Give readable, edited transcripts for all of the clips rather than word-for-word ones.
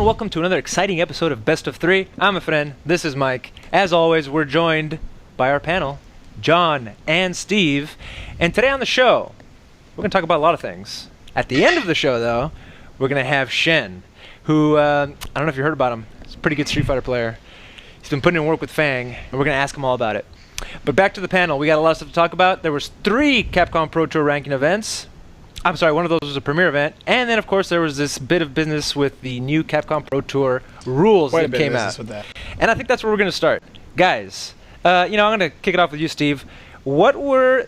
and welcome to another exciting episode of Best of Three. I'm a friend. This is Mike. As always, we're joined by our panel, John and Steve. And today on the show, we're going to talk about a lot of things. At the end of the show, though, we're going to have Xian, who, I don't know if you heard about him. He's a pretty good Street Fighter player. He's been putting in work with Fang, and we're going to ask him all about it. But back to the panel. We got a lot of stuff to talk about. There was 3 Capcom Pro Tour ranking events. I'm sorry, one of those was a premier event. And then, of course, there was this bit of business with the new Capcom Pro Tour rules that came out. And I think that's where we're going to start. Guys, I'm going to kick it off with you, Steve. What were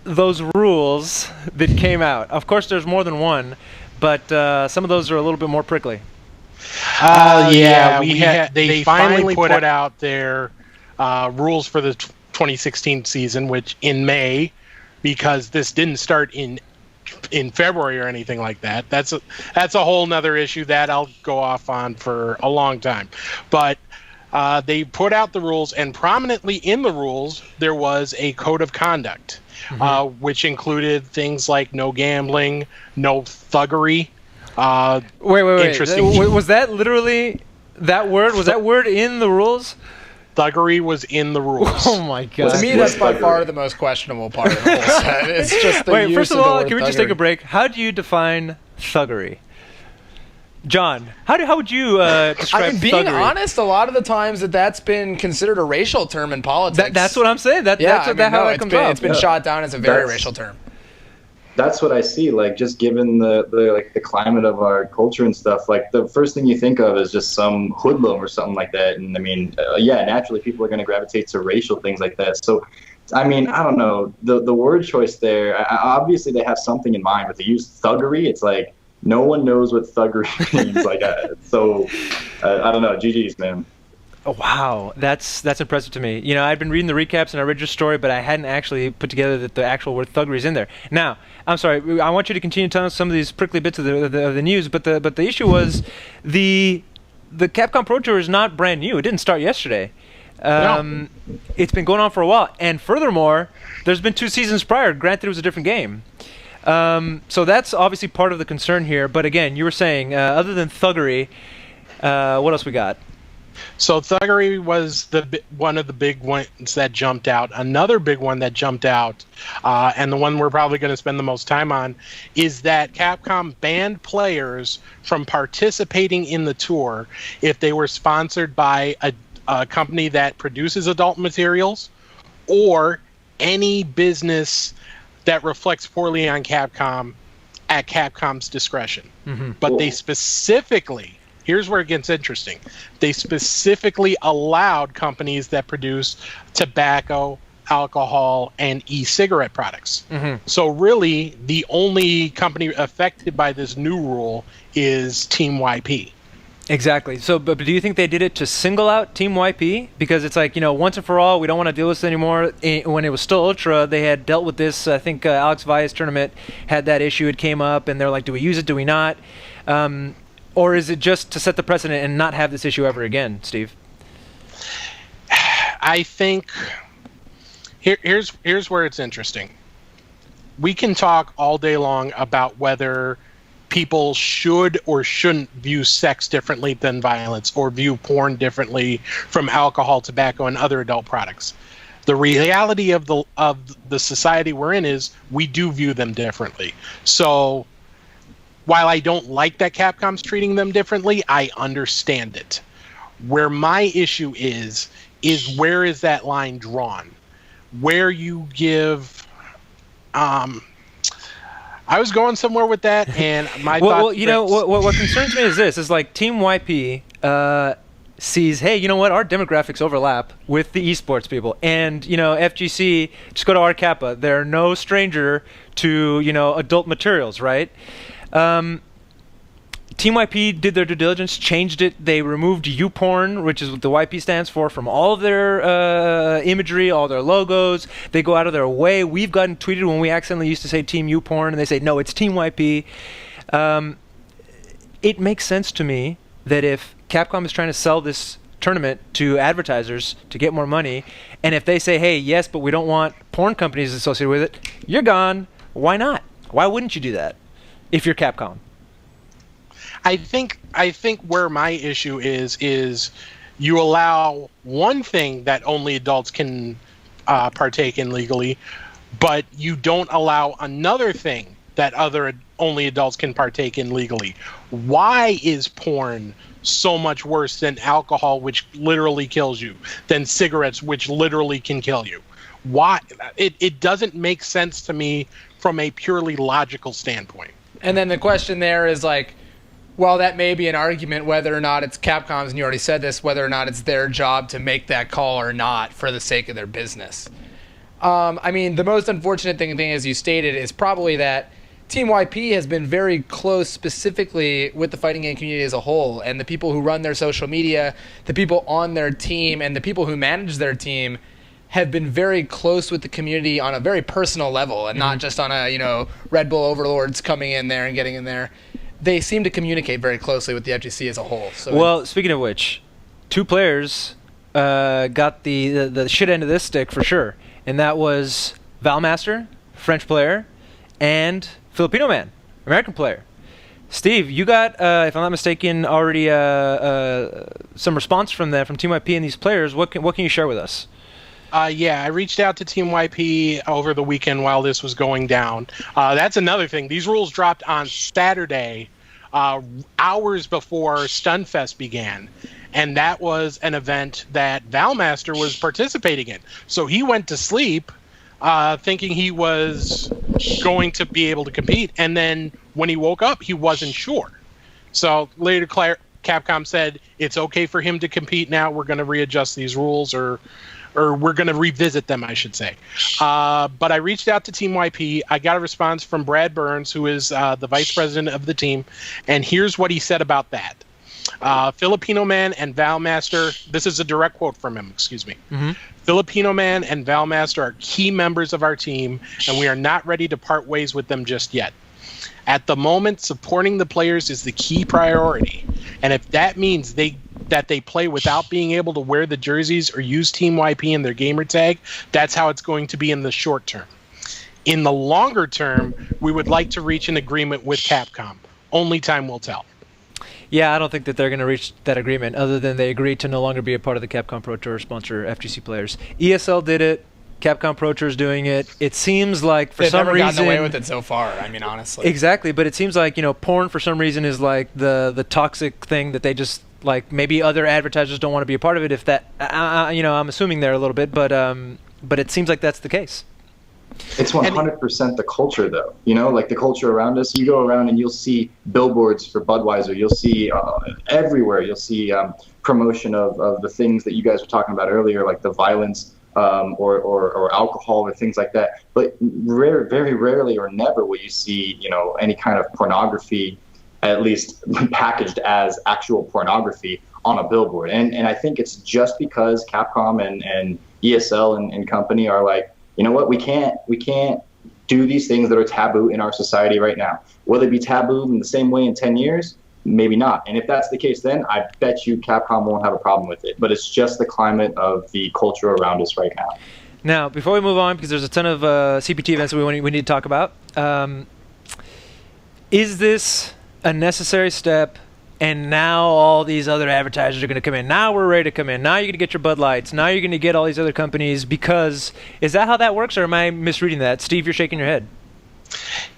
those rules that came out? Of course, there's more than one, but some of those are a little bit more prickly. They finally put out their rules for the 2016 season, which in May, because this didn't start in February or anything like that. That's a whole nother issue that I'll go off on for a long time. But they put out the rules, and prominently in the rules there was a code of conduct, which included things like no gambling, no thuggery. Wait. Interesting. Was that literally that word? Was that word in the rules? Thuggery was in the rules. Oh my god! To me, that's by far the most questionable part of the whole set. It's just the use first of the all, word can we just thuggery. take a break? How do you define thuggery? John, how would you describe being thuggery? honest, a lot of the times that's been considered a racial term in politics. That's what I'm saying. How that comes up. It's been shot down as a very racial term. That's what I see. Like, just given the climate of our culture and stuff, like the first thing you think of is just some hoodlum or something like that. And I mean, naturally people are going to gravitate to racial things like that. So, I mean, I don't know, the word choice there. Obviously, they have something in mind, but they use thuggery. It's like no one knows what thuggery means. Like, I don't know. GG's, man. Oh, wow, that's impressive to me. You know, I'd been reading the recaps and I read your story, but I hadn't actually put together that the actual word thuggery is in there. Now, I'm sorry, I want you to continue telling us some of these prickly bits of the news, but the issue was the Capcom Pro Tour is not brand new. It didn't start yesterday. No. It's been going on for a while, and furthermore, there's been 2 seasons prior. Granted, it was a different game. So that's obviously part of the concern here. But again, you were saying, other than thuggery, what else we got? So thuggery was one of the big ones that jumped out. Another big one that jumped out, and the one we're probably going to spend the most time on, is that Capcom banned players from participating in the tour if they were sponsored by a company that produces adult materials or any business that reflects poorly on Capcom at Capcom's discretion. But they specifically... Here's where it gets interesting. They specifically allowed companies that produce tobacco, alcohol, and e-cigarette products. So really, the only company affected by this new rule is Team YP. Exactly. So, but do you think they did it to single out Team YP? Because it's like, once and for all, we don't want to deal with this anymore. When it was still Ultra, they had dealt with this. I think Alex Valla's tournament had that issue. It came up, and they're like, do we use it, do we not? Or is it just to set the precedent and not have this issue ever again, Steve? I think here's where it's interesting. We can talk all day long about whether people should or shouldn't view sex differently than violence, or view porn differently from alcohol, tobacco, and other adult products. The reality of the society we're in is we do view them differently. So while I don't like that Capcom's treating them differently, I understand it. Where my issue is where is that line drawn? Where you give... I was going somewhere with that, and my thought... Well, what concerns me is this. Is like Team YP sees, hey, you know what? Our demographics overlap with the esports people. And, FGC, just go to our Kappa. They're no stranger to, adult materials, right? Team YP did their due diligence, changed it. They removed YouPorn, which is what the YP stands for, from all of their imagery, all their logos. They go out of their way. We've gotten tweeted when we accidentally used to say Team YouPorn, and they say, no, it's Team YP. It makes sense to me that if Capcom is trying to sell this tournament to advertisers to get more money, and if they say, hey, yes, but we don't want porn companies associated with it, you're gone. Why not? Why wouldn't you do that if you're Capcom? I think where my issue is you allow one thing that only adults can partake in legally, but you don't allow another thing that only adults can partake in legally. Why is porn so much worse than alcohol, which literally kills you, than cigarettes, which literally can kill you? Why? It doesn't make sense to me from a purely logical standpoint. And then the question there is like, well, that may be an argument whether or not it's Capcom's, and you already said this, whether or not it's their job to make that call or not for the sake of their business. I mean, the most unfortunate thing, as you stated, is probably that Team YP has been very close specifically with the fighting game community as a whole, and the people who run their social media, the people on their team, and the people who manage their team have been very close with the community on a very personal level, and not just on a, Red Bull overlords coming in there and getting in there. They seem to communicate very closely with the FGC as a whole. So well, speaking of which, 2 players got the shit end of this stick for sure, and that was Valmaster, French player, and Filipino Man, American player. Steve, you got, if I'm not mistaken, already some response from Team YP and these players. What can you share with us? Yeah, I reached out to Team YP over the weekend while this was going down. That's another thing. These rules dropped on Saturday, hours before Stunfest began. And that was an event that Valmaster was participating in. So he went to sleep thinking he was going to be able to compete. And then when he woke up, he wasn't sure. So later, Capcom said, it's okay for him to compete now. We're going to readjust these rules, or we're going to revisit them, I should say. But I reached out to Team YP. I got a response from Brad Burns, who is the vice president of the team. And here's what he said about that. Filipino Man and Valmaster, this is a direct quote from him, excuse me. Mm-hmm. Filipino Man and Valmaster are key members of our team, and we are not ready to part ways with them just yet. At the moment, supporting the players is the key priority. And if that means that they play without being able to wear the jerseys or use Team YP in their gamer tag, that's how it's going to be in the short term. In the longer term, we would like to reach an agreement with Capcom. Only time will tell. Yeah, I don't think that they're going to reach that agreement other than they agreed to no longer be a part of the Capcom Pro Tour sponsor FGC players. ESL did it. Capcom Pro Tour is doing it. It seems like for They've some never reason gotten away with it so far. I mean, honestly. Exactly, but it seems like porn for some reason is like the toxic thing that they just like. Maybe other advertisers don't want to be a part of it. If that, I'm assuming there a little bit, but it seems like that's the case. It's 100% the culture, though. Like the culture around us. You go around and you'll see billboards for Budweiser. You'll see everywhere. You'll see promotion of the things that you guys were talking about earlier, like the violence or alcohol or things like that. But very rarely or never will you see, any kind of pornography, at least packaged as actual pornography on a billboard. And I think it's just because Capcom and ESL and company are like, you know what, we can't do these things that are taboo in our society right now. Will they be taboo in the same way in 10 years? Maybe not. And if that's the case, then I bet you Capcom won't have a problem with it. But it's just the climate of the culture around us right now. Now, before we move on, because there's a ton of CPT events that we need to talk about, is this a necessary step? And now all these other advertisers are going to come in. Now we're ready to come in. Now you're going to get your Bud Lights. Now you're going to get all these other companies. Because is that how that works, or am I misreading that? Steve, you're shaking your head.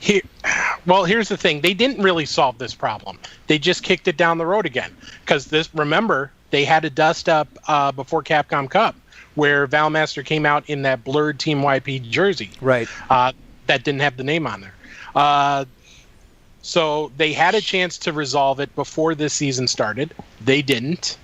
Here's the thing. They didn't really solve this problem. They just kicked it down the road again. Because remember, they had a dust up before Capcom Cup, where Valmaster came out in that blurred Team YP jersey. Right. That didn't have the name on there. So they had a chance to resolve it before this season started. They didn't.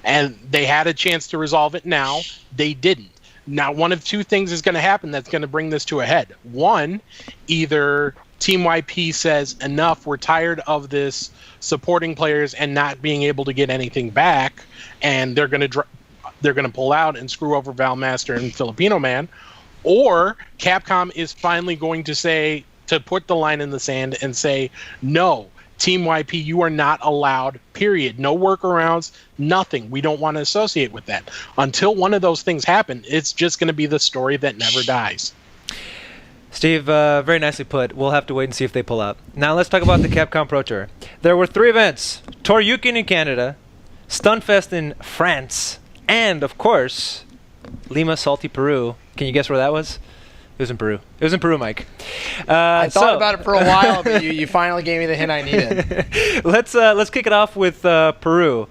And they had a chance to resolve it now. They didn't. Now, one of two things is going to happen that's going to bring this to a head. One, either Team YP says, enough, we're tired of this supporting players and not being able to get anything back, and they're going to pull out and screw over Valmaster and Filipino Man. Or Capcom is finally going to put the line in the sand and say, no, Team YP, you are not allowed, period. No workarounds, nothing. We don't want to associate with that. Until one of those things happen, it's just going to be the story that never dies. Steve, very nicely put. We'll have to wait and see if they pull out. Now let's talk about the Capcom Pro Tour. There were 3 events: Toryukin in Canada, Stunfest in France, and of course, Lima Salty Peru. Can you guess where that was? It was in Peru. It was in Peru, Mike. I thought about it for a while, but you finally gave me the hint I needed. Let's kick it off with Peru.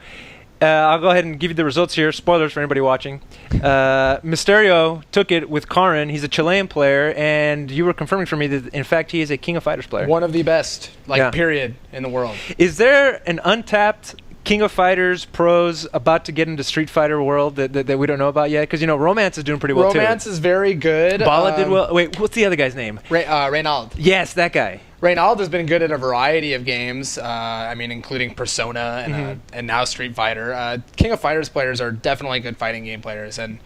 I'll go ahead and give you the results here. Spoilers for anybody watching. Mysterio took it with Karin. He's a Chilean player, and you were confirming for me that, in fact, he is a King of Fighters player. One of the best, period, in the world. Is there an untapped King of Fighters pros about to get into Street Fighter world that we don't know about yet? Because, Romance is doing pretty well, too. Romance is very good. Bala did well. Wait, what's the other guy's name? Reynald. Yes, that guy. Reynald has been good at a variety of games, including Persona and now Street Fighter. King of Fighters players are definitely good fighting game players, and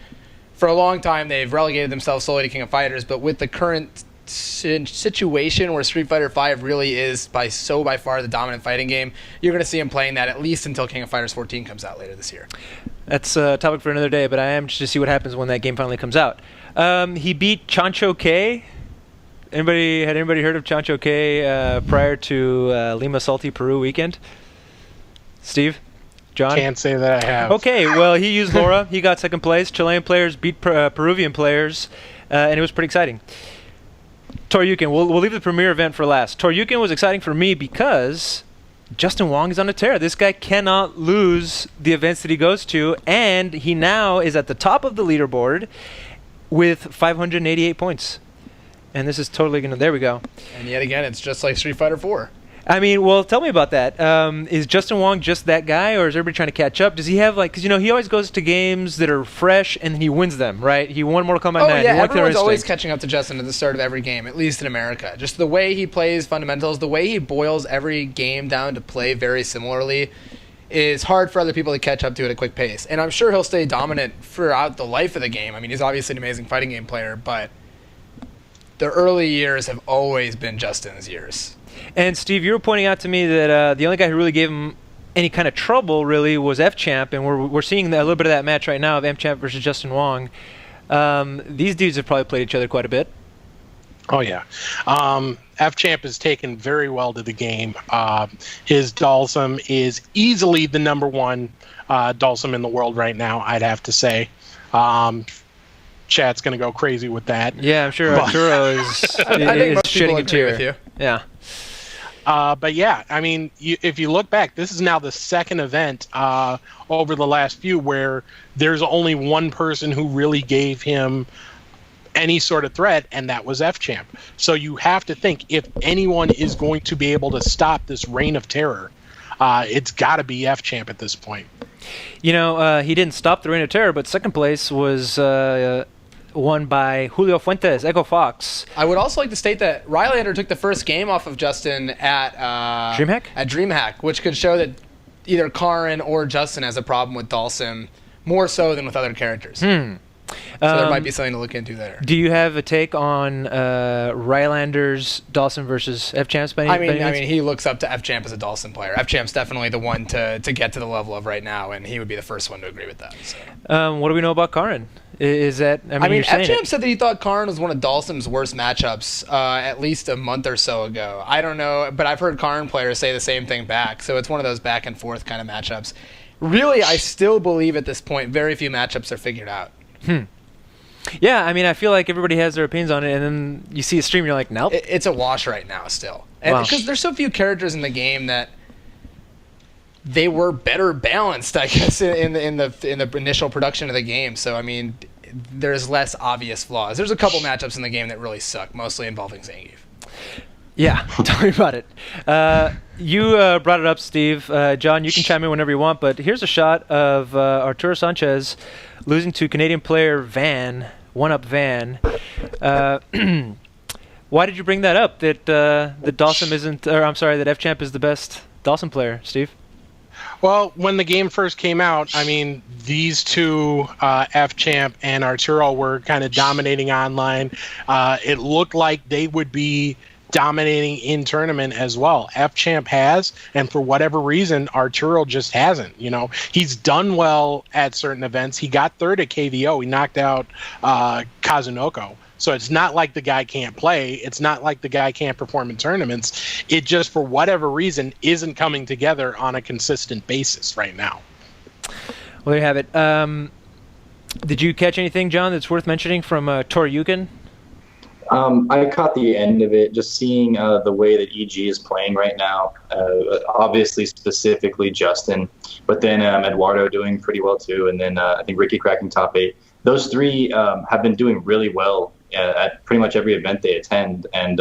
for a long time they've relegated themselves solely to King of Fighters, but with the current situation where Street Fighter V really is by far the dominant fighting game, you're going to see him playing that at least until King of Fighters 14 comes out later this year. That's a topic for another day, but I am interested to see what happens when that game finally comes out. He beat Chancho K. Had anybody heard of Chancho K prior to Lima Salty Peru weekend? Steve? John? Can't say that I have. Okay, well, he used Laura. He got second place. Chilean players beat Peruvian players, and it was pretty exciting. Toryukin, we'll leave the premier event for last. Toryukin was exciting for me because Justin Wong is on a tear. This guy cannot lose the events that he goes to, and he now is at the top of the leaderboard with 588 points. And this is totally going to... There we go. And yet again, it's just like Street Fighter 4. I mean, well, tell me about that. Is Justin Wong just that guy, or is everybody trying to catch up? Does he have, because, he always goes to games that are fresh, and then he wins them, right? He won Mortal Kombat 9. Oh, yeah, he won everyone's always catching up to Justin at the start of every game, at least in America. Just the way he plays fundamentals, the way he boils every game down to play very similarly is hard for other people to catch up to at a quick pace. And I'm sure he'll stay dominant throughout the life of the game. I mean, he's obviously an amazing fighting game player, but the early years have always been Justin's years. And Steve, you were pointing out to me that the only guy who really gave him any kind of trouble really was F-Champ, and we're seeing a little bit of that match right now of F-Champ versus Justin Wong. These dudes have probably played each other quite a bit. Oh, yeah. F-Champ is taken very well to the game. His Dalsum is easily the number one Dalsum in the world right now, I'd have to say. Chat's going to go crazy with that. Yeah, I'm sure Arturo is I think most people shedding a agree tear. with you. Yeah. But yeah, I mean, if you look back, this is now the second event over the last few where there's only one person who really gave him any sort of threat, and that was F-Champ. So you have to think, if anyone is going to be able to stop this reign of terror, it's got to be F-Champ at this point. He didn't stop the reign of terror, but second place was won by Julio Fuentes, Echo Fox. I would also like to state that Rylander took the first game off of Justin at DreamHack? At DreamHack, which could show that either Karin or Justin has a problem with Dalsim, more so than with other characters. So there might be something to look into there. Do you have a take on Rylander's Dawson versus F-Champs? I mean, he looks up to F-Champ as a Dawson player. F-Champ's definitely the one to get to the level of right now, and he would be the first one to agree with that. So. What do we know about Karin? Is that? I mean F-Champ said that he thought Karin was one of Dalsim's worst matchups at least a month or so ago. I don't know, but I've heard Karin players say the same thing back. So it's one of those back and forth kind of matchups. Really, I still believe at this point very few matchups are figured out. Yeah, I mean, I feel like everybody has their opinions on it, and then you see a stream, and you're like, nope. It's a wash right now still. And because there's so few characters in the game that they were better balanced, I guess, in the initial production of the game. So, I mean, there's less obvious flaws. There's a couple matchups in the game that really suck, mostly involving Zangief. Yeah, tell me about it. You brought it up, Steve. John, you can chime in whenever you want, but here's a shot of Arturo Sanchez losing to Canadian player Van, one-up Van. Why did you bring that up, that Dawson isn't, or I'm sorry, that F-Champ is the best Dawson player, Steve? Well, when the game first came out, I mean, these two, F-Champ and Arturo, were kind of dominating online. It looked like they would be dominating in tournament as well. F-Champ has, and for whatever reason, Arturo just hasn't. You know, he's done well at certain events. He got third at KVO. He knocked out Kazunoko. So it's not like the guy can't play. It's not like the guy can't perform in tournaments. It just, for whatever reason, isn't coming together on a consistent basis right now. Well, there you have it. Did you catch anything, John, that's worth mentioning from Toryukin? I caught the end of it, just seeing the way that EG is playing right now. Obviously, specifically Justin, but then Eduardo doing pretty well too, and then I think Ricky cracking top 8. Those three have been doing really well at pretty much every event they attend, and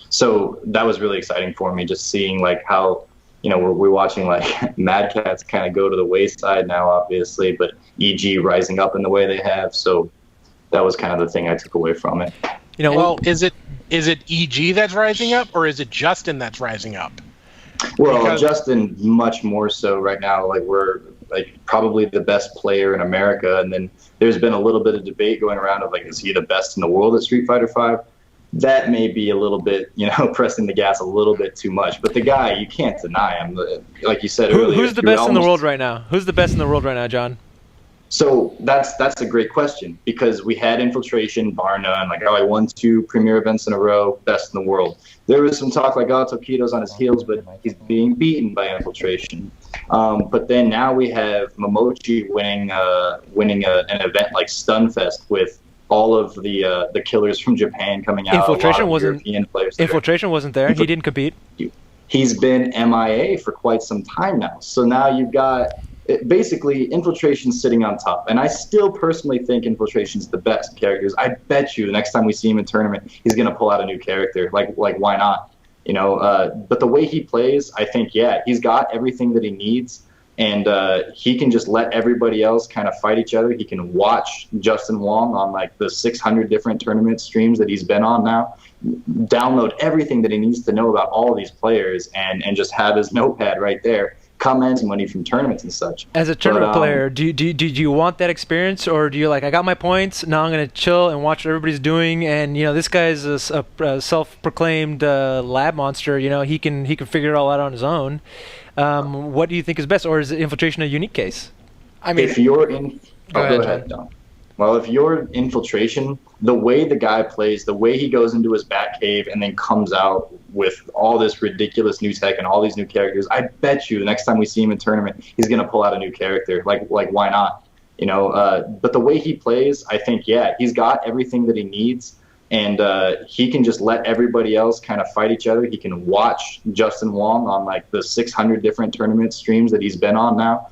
so that was really exciting for me, just seeing like how, you know, we're watching like Mad Cats kind of go to the wayside now, obviously, but EG rising up in the way they have. So that was kind of the thing I took away from it. You know, well, is it EG that's rising up, or is it Justin that's rising up? Well, Because Justin much more so right now. Like, we're like probably the best player in America, and then there's been a little bit of debate going around of like, is he the best in the world at Street Fighter V? That may be a little bit, you know, pressing the gas a little bit too much. But the guy, you can't deny him. Like you said earlier, who's the best in the world right now? Who's the best in the world right now, John? So that's a great question, because we had Infiltration, bar none, like, oh, I won 2 premier events in a row, best in the world. There was some talk like, oh, Tokido's on his heels, but he's being beaten by Infiltration. But then now we have Momochi winning an event like Stunfest with all of the killers from Japan coming out. Infiltration wasn't European players there. Infiltration wasn't there. He didn't compete. He's been MIA for quite some time now. So now you've got basically Infiltration sitting on top. And I still personally think Infiltration's the best characters. I bet you the next time we see him in tournament, he's going to pull out a new character. Like why not? You know, but the way he plays, I think, yeah, he's got everything that he needs. And he can just let everybody else kind of fight each other. He can watch Justin Wong on like the 600 different tournament streams that he's been on now, download everything that he needs to know about all of these players, and just have his notepad right there, commenting money from tournaments and such. As a tournament player, do you want that experience, or do you like, I got my points, now I'm going to chill and watch what everybody's doing, and, you know, this guy's a self-proclaimed lab monster, you know, he can figure it all out on his own. What do you think is best, or is Infiltration a unique case? I mean, If you're in... Go ahead, Don. Well, if you're Infiltration, the way the guy plays, the way he goes into his bat cave and then comes out with all this ridiculous new tech and all these new characters, I bet you the next time we see him in tournament, he's going to pull out a new character. Like why not? You know, but the way he plays, I think, yeah, he's got everything that he needs, and he can just let everybody else kind of fight each other. He can watch Justin Wong on like the 600 different tournament streams that he's been on now,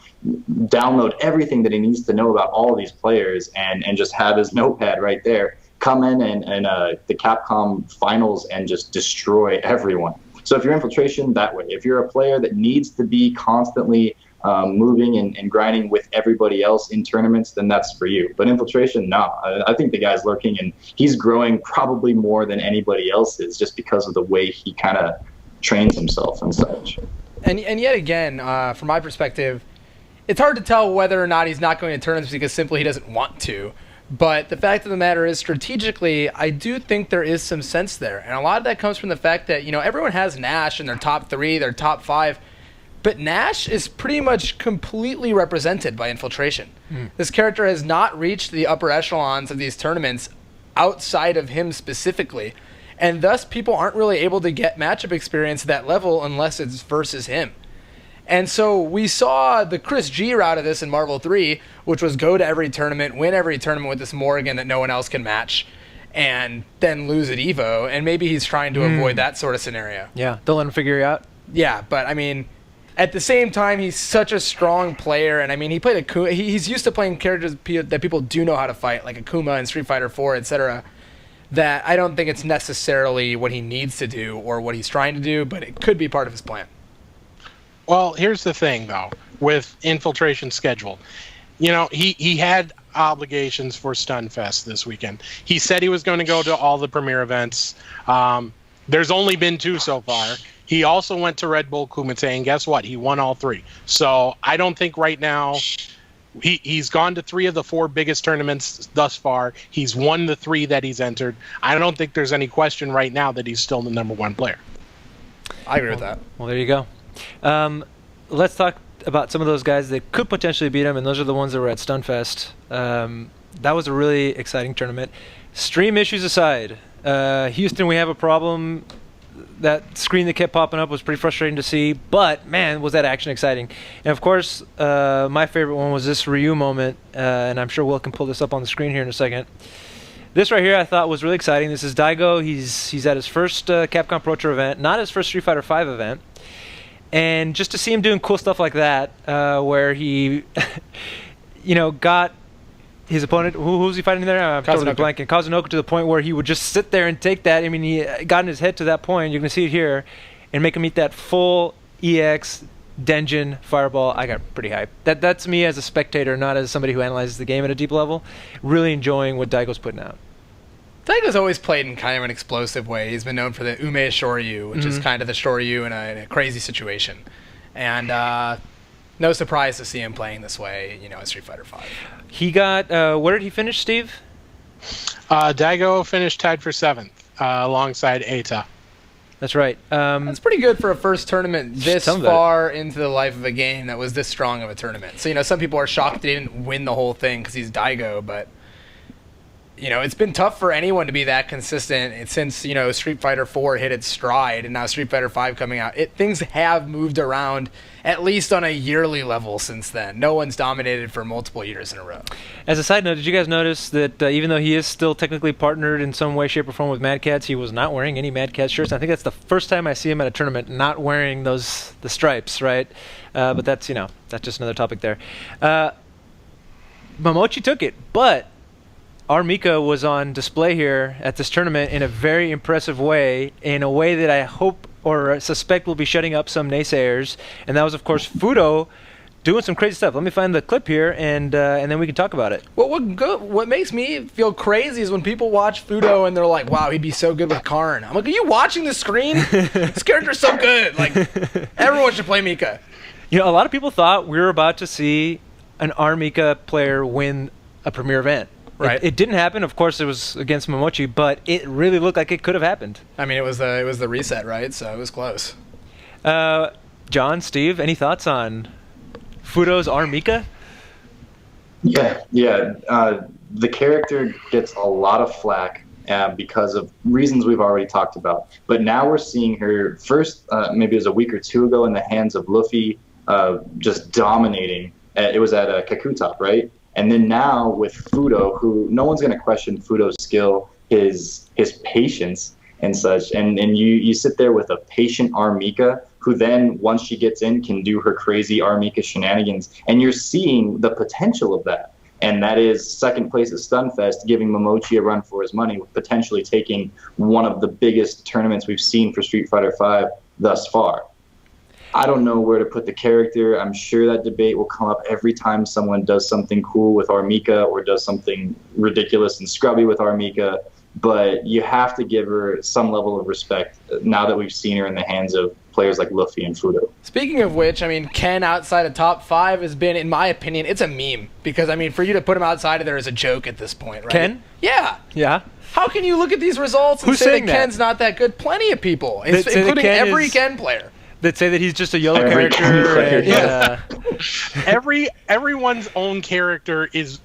download everything that he needs to know about all of these players, and just have his notepad right there, come in and the Capcom finals and just destroy everyone. So if you're Infiltration, that way. If you're a player that needs to be constantly moving and grinding with everybody else in tournaments, then that's for you. But Infiltration, no. I think the guy's lurking, and he's growing probably more than anybody else is, just because of the way he kind of trains himself and such. And yet again, from my perspective, it's hard to tell whether or not he's not going to tournaments because simply he doesn't want to. But the fact of the matter is, strategically, I do think there is some sense there. And a lot of that comes from the fact that, you know, everyone has Nash in their top 3, their top 5. But Nash is pretty much completely represented by Infiltration. This character has not reached the upper echelons of these tournaments outside of him specifically. And thus, people aren't really able to get matchup experience at that level unless it's versus him. And so we saw the Chris G route of this in Marvel 3, which was go to every tournament, win every tournament with this Morrigan that no one else can match, and then lose at EVO. And maybe he's trying to avoid that sort of scenario. Yeah, don't let him figure it out. Yeah, but I mean, at the same time, he's such a strong player, and I mean, he played he's used to playing characters that people do know how to fight, like Akuma in Street Fighter 4, etc. That I don't think it's necessarily what he needs to do or what he's trying to do, but it could be part of his plan. Well, here's the thing, though, with Infiltration's schedule. You know, he had obligations for Stunfest this weekend. He said he was going to go to all the premier events. There's only been 2 so far. He also went to Red Bull Kumite, and guess what? He won all 3. So I don't think right now he's gone to 3 of the 4 biggest tournaments thus far. He's won the 3 that he's entered. I don't think there's any question right now that he's still the number 1 player. I agree with that. Well, there you go. Let's talk about some of those guys that could potentially beat him, and those are the ones that were at Stunfest. That was a really exciting tournament. Stream issues aside, Houston, we have a problem. That screen that kept popping up was pretty frustrating to see, but man, was that action exciting. And of course, my favorite one was this Ryu moment, and I'm sure Will can pull this up on the screen here in a second. This right here I thought was really exciting. This is Daigo. He's at his first Capcom Pro Tour event, not his first Street Fighter V event. And just to see him doing cool stuff like that, where he, got his opponent, who was he fighting there? I'm totally blanking. Kazunoko, to the point where he would just sit there and take that. I mean, he got in his head to that point. You can see it here, and make him eat that full EX Denjin fireball. I got pretty hyped. That's me as a spectator, not as somebody who analyzes the game at a deep level. Really enjoying what Daigo's putting out. Daigo's always played in kind of an explosive way. He's been known for the Ume Shoryu, which is kind of the Shoryu in a crazy situation. And no surprise to see him playing this way, at Street Fighter V. He got, where did he finish, Steve? Daigo finished tied for 7th alongside Eita. That's right. That's pretty good for a first tournament this far into the life of a game that was this strong of a tournament. So, some people are shocked they didn't win the whole thing because he's Daigo, but it's been tough for anyone to be that consistent since, Street Fighter 4 hit its stride and now Street Fighter 5 coming out. Things have moved around at least on a yearly level since then. No one's dominated for multiple years in a row. As a side note, did you guys notice that even though he is still technically partnered in some way, shape, or form with Mad Catz, he was not wearing any Mad Catz shirts? I think that's the first time I see him at a tournament not wearing the stripes, right? But that's just another topic there. Momochi took it, but our Mika was on display here at this tournament in a very impressive way, in a way that I hope or suspect will be shutting up some naysayers. And that was, of course, Fudo doing some crazy stuff. Let me find the clip here, and then we can talk about it. Well, what makes me feel crazy is when people watch Fudo and they're like, wow, he'd be so good with Karn. I'm like, are you watching the screen? This character's so good. Like, everyone should play Mika. A lot of people thought we were about to see an R-Mika player win a premier event. Right. It didn't happen. Of course, it was against Momochi, but it really looked like it could have happened. I mean, it was the reset, right? So it was close. John, Steve, any thoughts on Fudo's R-Mika? Yeah. The character gets a lot of flack because of reasons we've already talked about. But now we're seeing her first, maybe it was a week or two ago, in the hands of Luffy, just dominating. It was at Kakutop, right? And then now with Fudo, who no one's going to question Fudo's skill, his patience and such. And you sit there with a patient R-Mika, who then, once she gets in, can do her crazy R-Mika shenanigans. And you're seeing the potential of that. And that is second place at Stunfest, giving Momochi a run for his money, potentially taking one of the biggest tournaments we've seen for Street Fighter V thus far. I don't know where to put the character. I'm sure that debate will come up every time someone does something cool with R-Mika or does something ridiculous and scrubby with R-Mika. But you have to give her some level of respect now that we've seen her in the hands of players like Luffy and Fudo. Speaking of which, I mean, Ken outside of top 5 has been, in my opinion, it's a meme. Because, I mean, for you to put him outside of there is a joke at this point, right? Ken? Yeah. Yeah. How can you look at these results and Who's say saying that Ken's not that good? Plenty of people, including every Ken player. That say that he's just a yellow Every character. player, Everyone's own character is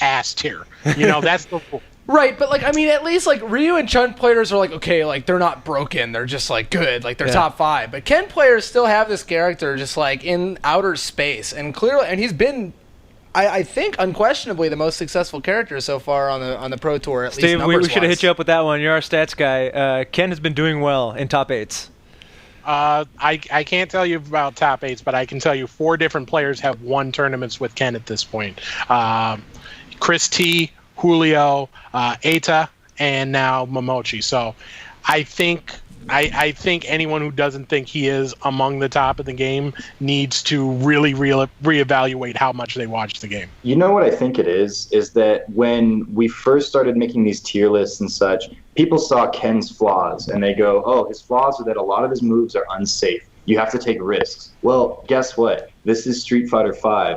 ass tier. That's the rule. Right, but I mean, at least Ryu and Chun players are okay, they're not broken, they're just good, they're top 5. But Ken players still have this character just in outer space, and clearly, and he's been, I think, unquestionably the most successful character so far on the Pro Tour. At least Steve, we should have numbers-wise. hit you up with that one. You're our stats guy. Ken has been doing well in top 8s. I can't tell you about top 8s, but I can tell you 4 different players have won tournaments with Ken at this point. Chris T, Julio, Eita, and now Momochi. So I think anyone who doesn't think he is among the top of the game needs to really reevaluate how much they watch the game. You know what I think it is that when we first started making these tier lists and such, people saw Ken's flaws and they go, oh, his flaws are that a lot of his moves are unsafe. You have to take risks. Well, guess what? This is Street Fighter V.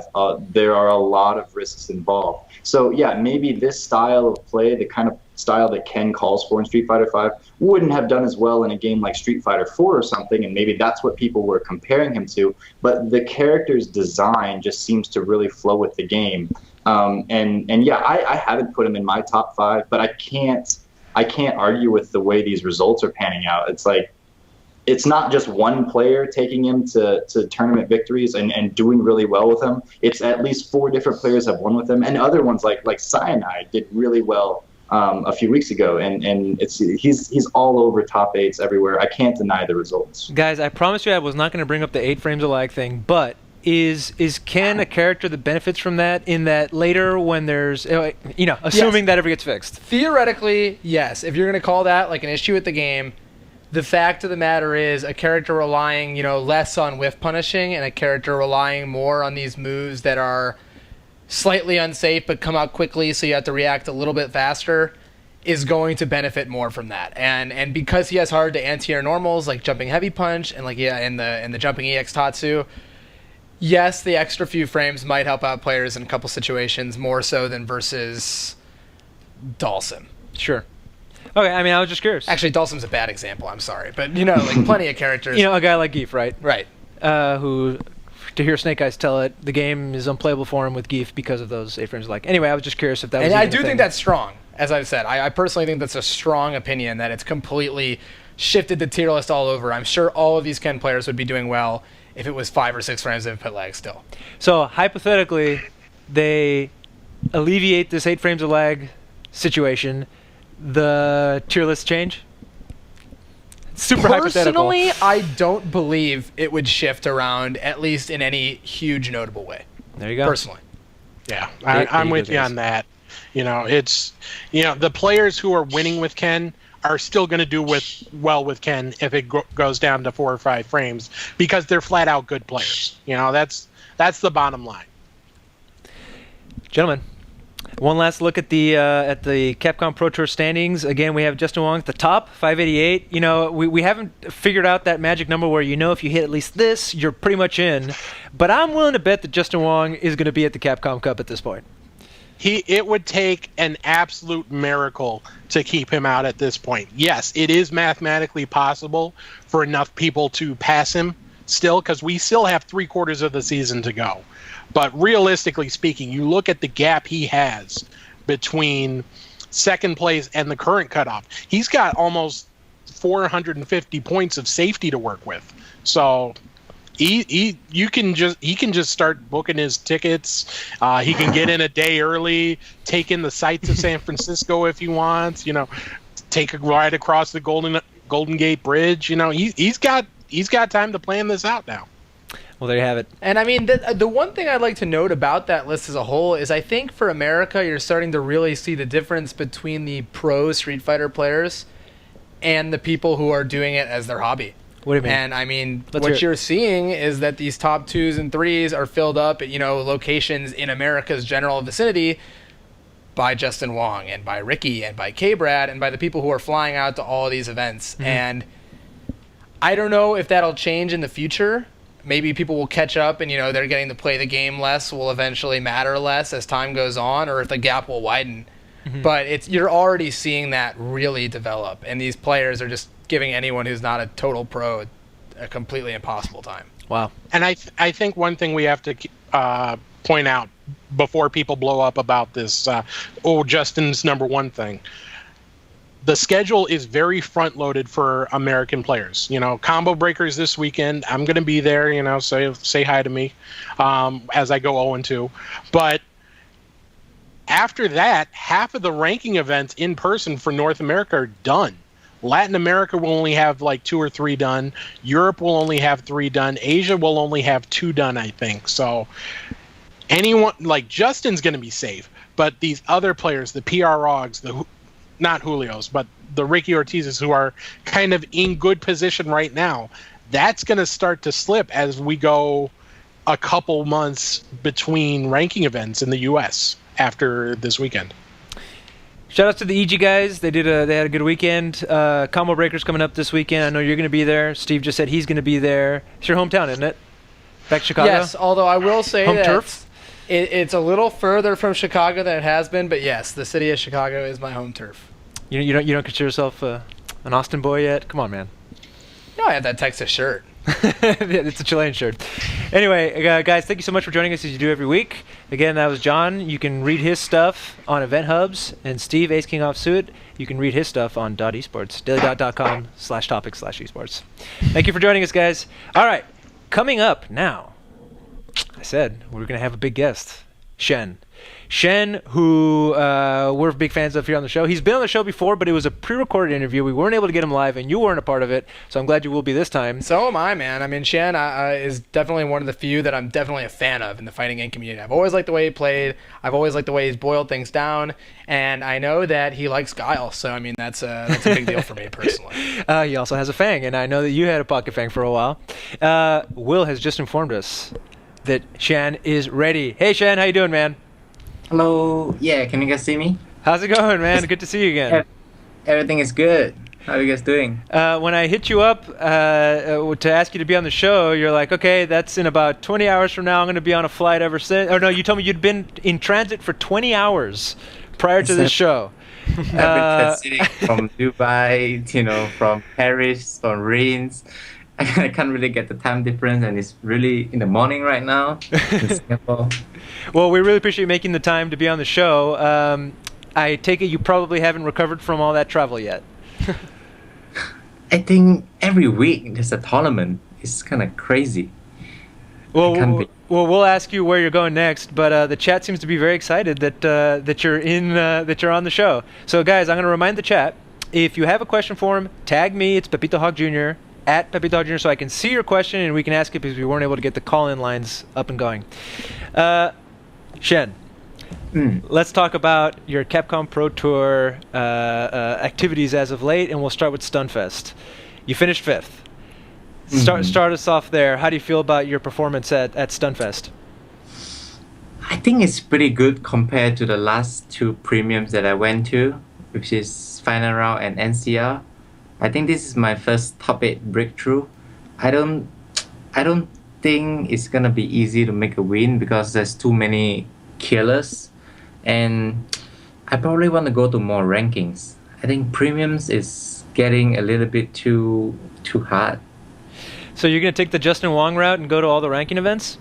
There are a lot of risks involved. So yeah, maybe this style of play, the kind of style that Ken calls for in Street Fighter V, wouldn't have done as well in a game like Street Fighter 4 or something, and maybe that's what people were comparing him to. But the character's design just seems to really flow with the game. And yeah, I haven't put him in my top 5, but I can't argue with the way these results are panning out. It's like, it's not just one player taking him to tournament victories and doing really well with him. It's at least 4 different players have won with him, and other ones like Xian did really well a few weeks ago, and he's all over top 8s everywhere. I can't deny the results. Guys, I promise you I was not going to bring up the 8 frames of lag thing, but is Ken a character that benefits from that, in that later when there's, assuming that ever gets fixed? Theoretically, yes. If you're going to call that like an issue with the game, the fact of the matter is a character relying, less on whiff punishing and a character relying more on these moves that are slightly unsafe but come out quickly, so you have to react a little bit faster, is going to benefit more from that. And because he has hard to anti-air normals like jumping heavy punch and in the jumping EX Tatsu, yes, the extra few frames might help out players in a couple situations more so than versus Dhalsim. Sure. Okay, I was just curious. Actually, Dhalsim's a bad example, I'm sorry. But, plenty of characters. A guy like Geef, right? Right. Who, to hear Snake Eyes tell it, the game is unplayable for him with Geef because of those 8 frames. Anyway, I was just curious if that was. And I do think that's strong, as I've said. I personally think that's a strong opinion, that it's completely shifted the tier list all over. I'm sure all of these Ken players would be doing well if it was 5 or 6 frames of input lag still. So, hypothetically, they alleviate this 8 frames of lag situation. The tier list change? Super hypothetical. Personally, I don't believe it would shift around, at least in any huge notable way. There you go. Personally. Yeah, I'm with you on that. It's the players who are winning with Ken are still going to do well with Ken if it goes down to 4 or 5 frames, because they're flat out good players. That's the bottom line. Gentlemen, one last look at the Capcom Pro Tour standings. Again, we have Justin Wong at the top, 588. We haven't figured out that magic number where if you hit at least this, you're pretty much in. But I'm willing to bet that Justin Wong is going to be at the Capcom Cup at this point. It would take an absolute miracle to keep him out at this point. Yes, it is mathematically possible for enough people to pass him still, because we still have 3/4 of the season to go. But realistically speaking, you look at the gap he has between second place and the current cutoff. He's got almost 450 points of safety to work with. So he can just start booking his tickets. He can get in a day early, take in the sights of San Francisco if he wants. Take a ride across the Golden Gate Bridge. He's got time to plan this out now. Well, there you have it. And the one thing I'd like to note about that list as a whole is I think for America, you're starting to really see the difference between the pro Street Fighter players and the people who are doing it as their hobby. What do you mean? And what you're seeing is that these top 2s and 3s are filled up at locations in America's general vicinity by Justin Wong and by Ricky and by K-Brad and by the people who are flying out to all of these events. Mm-hmm. And I don't know if that'll change in the future. Maybe people will catch up and, they're getting to play the game less, will eventually matter less as time goes on, or if the gap will widen. Mm-hmm. But you're already seeing that really develop, and these players are just giving anyone who's not a total pro a completely impossible time. Wow. And I think one thing we have to point out before people blow up about this, Justin's number 1 thing. The schedule is very front-loaded for American players. Combo Breakers this weekend. I'm going to be there, say hi to me as I go 0-2. But after that, half of the ranking events in person for North America are done. Latin America will only have 2 or 3 done. Europe will only have 3 done. Asia will only have 2 done, I think. So anyone, Justin's going to be safe. But these other players, the PR Rogs, not Julio's, but the Ricky Ortiz's, who are kind of in good position right now, that's going to start to slip as we go a couple months between ranking events in the U.S. after this weekend. Shout out to the EG guys. They had a good weekend. Combo Breakers coming up this weekend. I know you're going to be there. Steve just said he's going to be there. It's your hometown, isn't it? Back to Chicago? Yes, although I will say Home that turf? It's a little further from Chicago than it has been, but yes, the city of Chicago is my home turf. You don't consider yourself an Austin boy yet? Come on, man. No, I have that Texas shirt. It's a Chilean shirt. Anyway, guys, thank you so much for joining us as you do every week. Again, that was John. You can read his stuff on Event Hubs, and Steve, Ace King Offsuit, you can read his stuff on .esports, dailydot.com/topics/esports. Thank you for joining us, guys. All right, coming up now, I said we're going to have a big guest, Xian. Xian, who we're big fans of here on the show. He's been on the show before, but it was a pre-recorded interview. We weren't able to get him live, and you weren't a part of it, so I'm glad you will be this time. So am I, man. I mean, Xian is definitely one of the few that I'm definitely a fan of in the fighting game community. I've always liked the way he played. I've always liked the way he's boiled things down, and I know that he likes Guile. So, I mean, that's a big deal for me personally. He also has a Fang, and I know that you had a Pocket Fang for a while. Will has just informed us that Xian is ready. Hey, Xian, how you doing, man? Hello. Yeah, can you guys see me? How's it going, man? Good to see you again. Everything is good. How are you guys doing? When I hit you up to ask you to be on the show, you're like, okay, that's in about 20 hours from now. I'm going to be on a flight ever since. Or no, you told me you'd been in transit for 20 hours prior to this show. I've been transiting from Dubai, from Paris, from Reims. I can't really get the time difference, and it's really in the morning right now in Singapore. Well, we really appreciate you making the time to be on the show. I take it you probably haven't recovered from all that travel yet. I think every week there's a tournament. It's kind of crazy. Well, we'll ask you where you're going next, but the chat seems to be very excited that you're on the show. So, guys, I'm going to remind the chat: if you have a question for him, tag me. It's Pepito Hawk Jr. at Pepito Hawk Jr. so I can see your question and we can ask it because we weren't able to get the call-in lines up and going. Xian, let's talk about your Capcom Pro Tour activities as of late, and we'll start with Stunfest. You finished 5th. Start us off there. How do you feel about your performance at Stunfest? I think it's pretty good compared to the last 2 premiums that I went to, which is Final Round and NCR. I think this is my first top 8 breakthrough. I don't think it's gonna be easy to make a win because there's too many killers, and I probably want to go to more rankings. I think premiums is getting a little bit too hard. So you're gonna take the Justin Wong route and go to all the ranking events?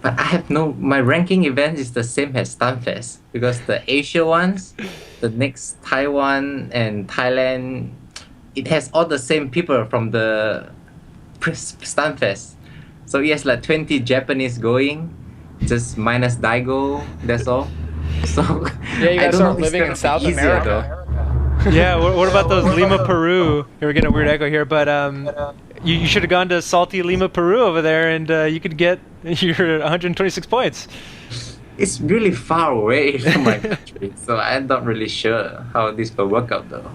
But my ranking event is the same as Stunfest because the Asia ones, the next Taiwan and Thailand, it has all the same people from the Stunfest. So yes, like 20 Japanese going, just minus Daigo, that's all. So Yeah, you gotta start living in South America. Yeah, what about those Lima, Peru? We're getting a weird echo here, but you should have gone to salty Lima, Peru over there, and you could get your 126 points. It's really far away from my country, so I'm not really sure how this will work out though.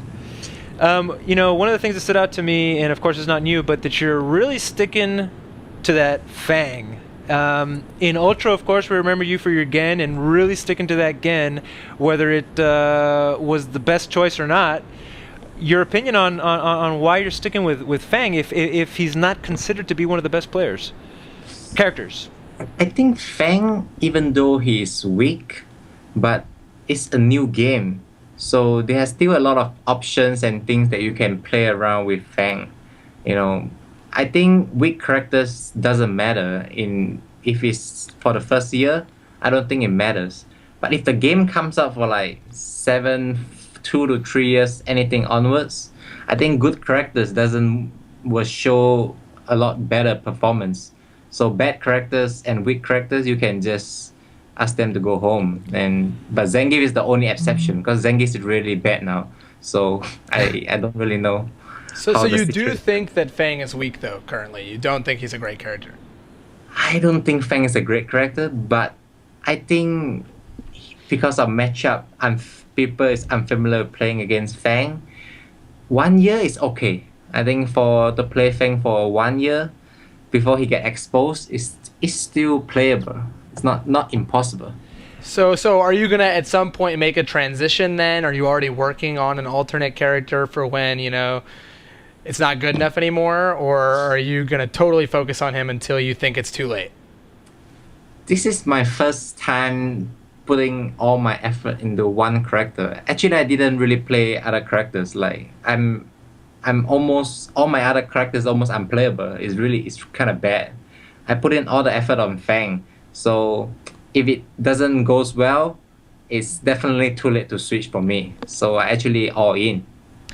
One of the things that stood out to me, and of course it's not new, but that you're really sticking to that Fang. In Ultra, of course, we remember you for your Gen and really sticking to that Gen, whether it was the best choice or not. Your opinion on why you're sticking with Fang if he's not considered to be one of the best characters? I think Fang, even though he's weak, but it's a new game. So there's still a lot of options and things that you can play around with Fang. I think weak characters doesn't matter if it's for the first year. I don't think it matters. But if the game comes out for like 2 to 3 years, anything onwards, I think good characters will show a lot better performance. So bad characters and weak characters, you can just ask them to go home. But Zangief is the only exception because Zangief is really bad now. So I don't really know. So you do think that Fang is weak though currently? You don't think he's a great character? I don't think Fang is a great character, but I think because of matchup and people is unfamiliar playing against Fang, 1 year is okay. I think to play Fang for 1 year before he get exposed is still playable. It's not impossible. So are you gonna at some point make a transition then? Are you already working on an alternate character for when it's not good enough anymore, or are you gonna totally focus on him until you think it's too late? This is my first time putting all my effort into one character. Actually, I didn't really play other characters. Like I'm I'm almost all my other characters almost unplayable. It's kind of bad. I put in all the effort on Fang, so if it doesn't goes well, it's definitely too late to switch for me. So I actually all in.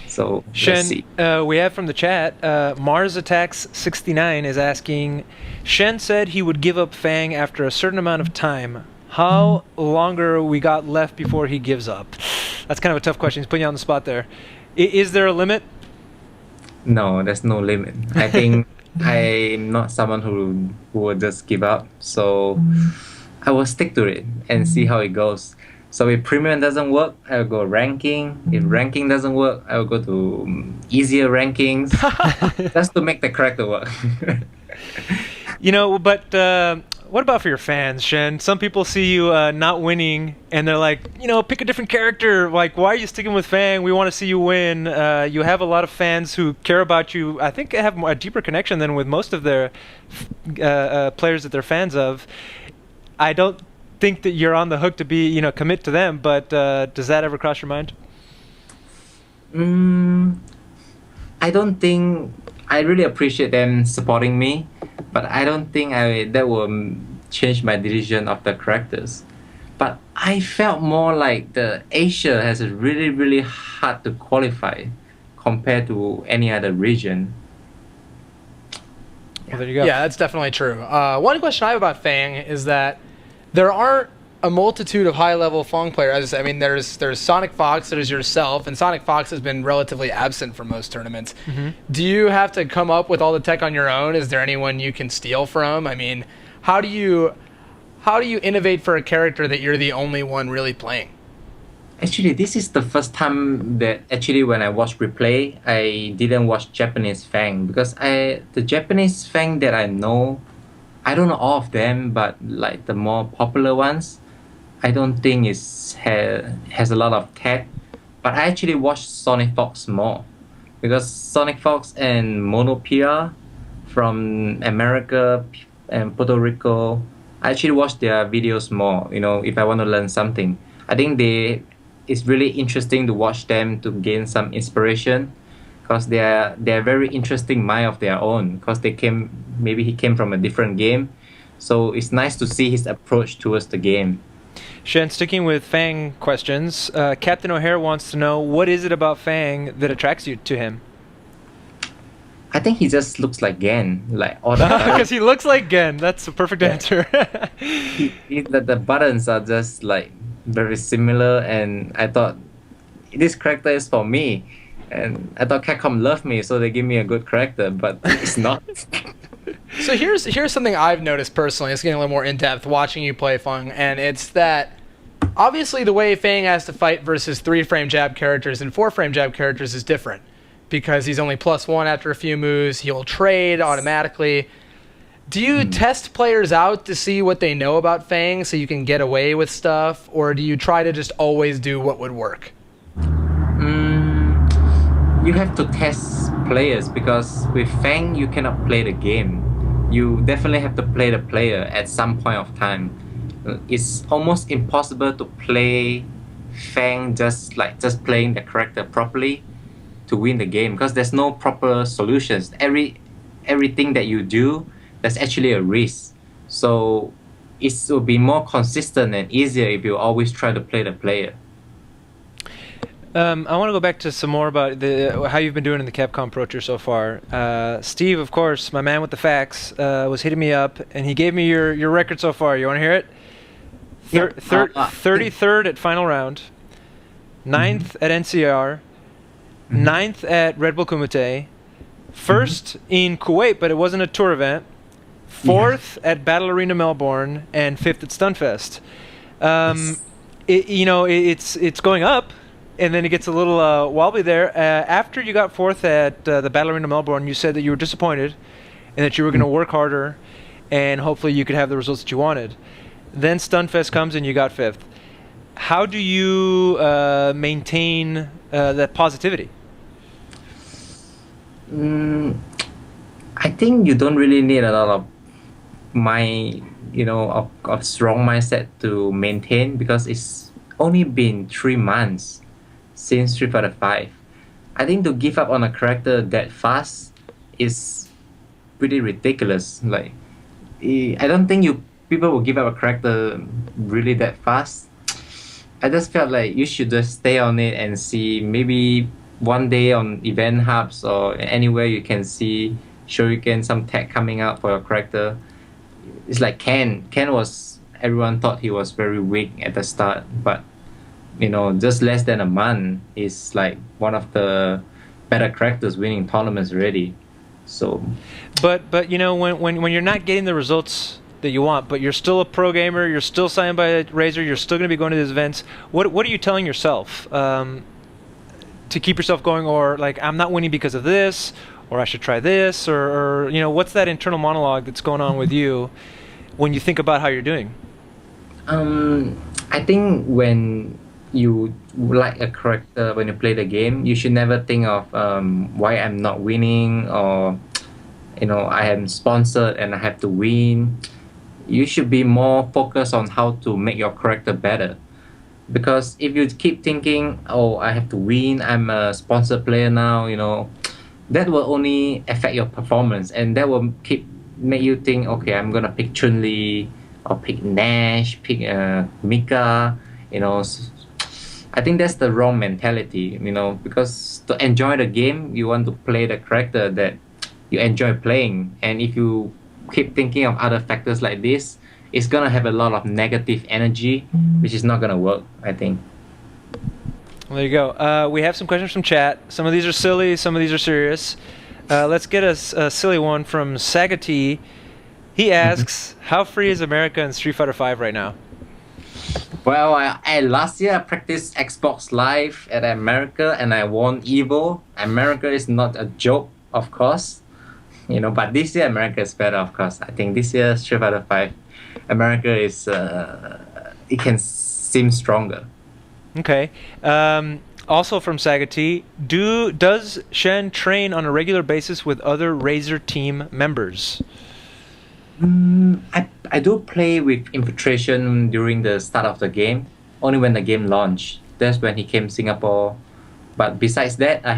So let's see. Shen, we have from the chat, Mars Attacks 69 is asking, Shen said he would give up Fang after a certain amount of time. How longer we got left before he gives up? That's kind of a tough question. He's putting you on the spot there. Is there a limit? No, there's no limit. I think I'm not someone who will just give up. So I will stick to it and see how it goes. So if premium doesn't work, I'll go ranking. If ranking doesn't work, I'll go to easier rankings just to make the character work. But what about for your fans, Shen? Some people see you not winning, and they're like, pick a different character. Like, why are you sticking with Fang? We want to see you win. You have a lot of fans who care about you. I think have a deeper connection than with most of their players that they're fans of. I don't think that you're on the hook to be, commit to them, but does that ever cross your mind? I don't think I really appreciate them supporting me, but I don't think that will change my decision of the characters. But I felt more like the Asia has a really, really hard to qualify compared to any other region. Well, there you go. Yeah, that's definitely true. One question I have about Fang is that there aren't a multitude of high-level Fang players. I mean, there's Sonic Fox, there's yourself, and Sonic Fox has been relatively absent from most tournaments. Mm-hmm. Do you have to come up with all the tech on your own? Is there anyone you can steal from? I mean, how do you innovate for a character that you're the only one really playing? Actually, this is the first time that when I watch replay, I didn't watch Japanese Fang because the Japanese Fang that I know, I don't know all of them, but like the more popular ones, I don't think has a lot of tech. But I actually watch Sonic Fox more because Sonic Fox and Mono PR from America and Puerto Rico, I actually watch their videos more. If I want to learn something, I think it's really interesting to watch them to gain some inspiration because they're very interesting mind of their own because he came from a different game, so it's nice to see his approach towards the game. Shen, sticking with Fang questions, Captain O'Hare wants to know, what is it about Fang that attracts you to him? I think he just looks like Gen, like all because he looks like Gen. That's a perfect answer. The buttons are just like very similar, and I thought this character is for me, and I thought Capcom loved me, so they give me a good character, but it's not. So here's something I've noticed personally. It's getting a little more in depth watching you play Fang, and it's that obviously the way Fang has to fight versus 3-frame jab characters and 4-frame jab characters is different because he's only +1 after a few moves. He'll trade automatically. Do you test players out to see what they know about Fang so you can get away with stuff, or do you try to just always do what would work? You have to test players because with Fang you cannot play the game. You definitely have to play the player at some point of time. It's almost impossible to play Fang just playing the character properly to win the game because there's no proper solutions. Everything that you do, there's actually a risk. So it will be more consistent and easier if you always try to play the player. I want to go back to some more about how you've been doing in the Capcom Pro Tour so far. Steve, of course, my man with the facts, was hitting me up, and he gave me your record so far. You want to hear it? 33rd at final round, 9th at NCR, 9th at Red Bull Kumite, 1st in Kuwait, but it wasn't a tour event, 4th at Battle Arena Melbourne, and 5th at Stunfest. It's going up. And then it gets a little wobbly there. After you got 4th at the Battle Arena Melbourne, you said that you were disappointed and that you were going to work harder and hopefully you could have the results that you wanted. Then Stunfest comes and you got 5th. How do you maintain that positivity? I think you don't really need a lot of of strong mindset to maintain because it's only been 3 months since Street Fighter V. I think to give up on a character that fast is pretty ridiculous. Like, I don't think people will give up a character really that fast. I just felt like you should just stay on it and see, maybe one day on event hubs or anywhere you can see Shuriken, some tech coming out for your character. It's like Ken. Everyone thought he was very weak at the start, but just less than a month is like one of the better characters winning tournaments already. So, but when you're not getting the results that you want, but you're still a pro gamer, you're still signed by Razer, you're still going to be going to these events. What are you telling yourself to keep yourself going, or like, I'm not winning because of this, or I should try this, or what's that internal monologue that's going on with you when you think about how you're doing? I think when you like a character, when you play the game, you should never think of why I'm not winning, or I am sponsored and I have to win. You should be more focused on how to make your character better. Because if you keep thinking, oh, I have to win, I'm a sponsored player now, that will only affect your performance, and that will make you think, okay, I'm gonna pick Chun-Li or pick Nash, pick Mika. I think that's the wrong mentality, because to enjoy the game, you want to play the character that you enjoy playing. And if you keep thinking of other factors like this, it's gonna have a lot of negative energy, which is not gonna work, I think. Well, there you go. We have some questions from chat. Some of these are silly, some of these are serious. Let's get a silly one from Sagati. He asks, how free is America in Street Fighter V right now? Well, last year I practiced Xbox Live at America and I won EVO. America is not a joke, of course. But this year America is better, of course. I think this year Street Fighter V, America is, it can seem stronger. Okay. Also from Sagati, does Xian train on a regular basis with other Razer team members? I do play with Infiltration during the start of the game, only when the game launched. That's when he came to Singapore. But besides that, I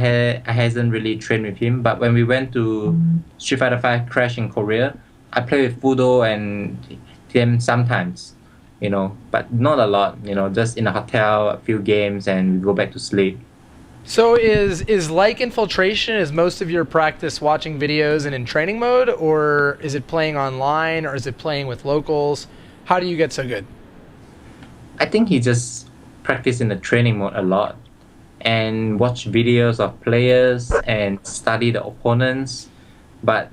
hasn't really trained with him. But when we went to Street Fighter V Crash in Korea, I play with Fudo and him sometimes, but not a lot, just in a hotel, a few games, and we go back to sleep. So is like Infiltration, is most of your practice watching videos and in training mode, or is it playing online, or is it playing with locals? How do you get so good? I think he just practiced in the training mode a lot and watch videos of players and study the opponents, but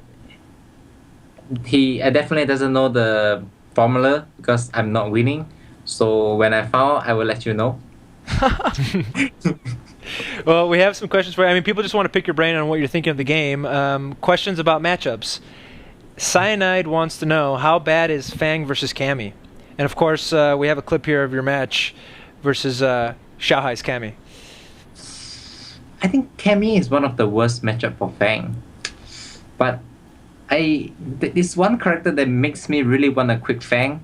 he definitely doesn't know the formula because I'm not winning. So when I found, I will let you know. Well, we have some questions for you. I mean, people just want to pick your brain on what you're thinking of the game. Questions about matchups. Cyanide wants to know, how bad is Fang versus Cammy? And of course, we have a clip here of your match versus Xiaohai's Cammy. I think Cammy is one of the worst matchup for Fang. But this one character that makes me really want a quick Fang,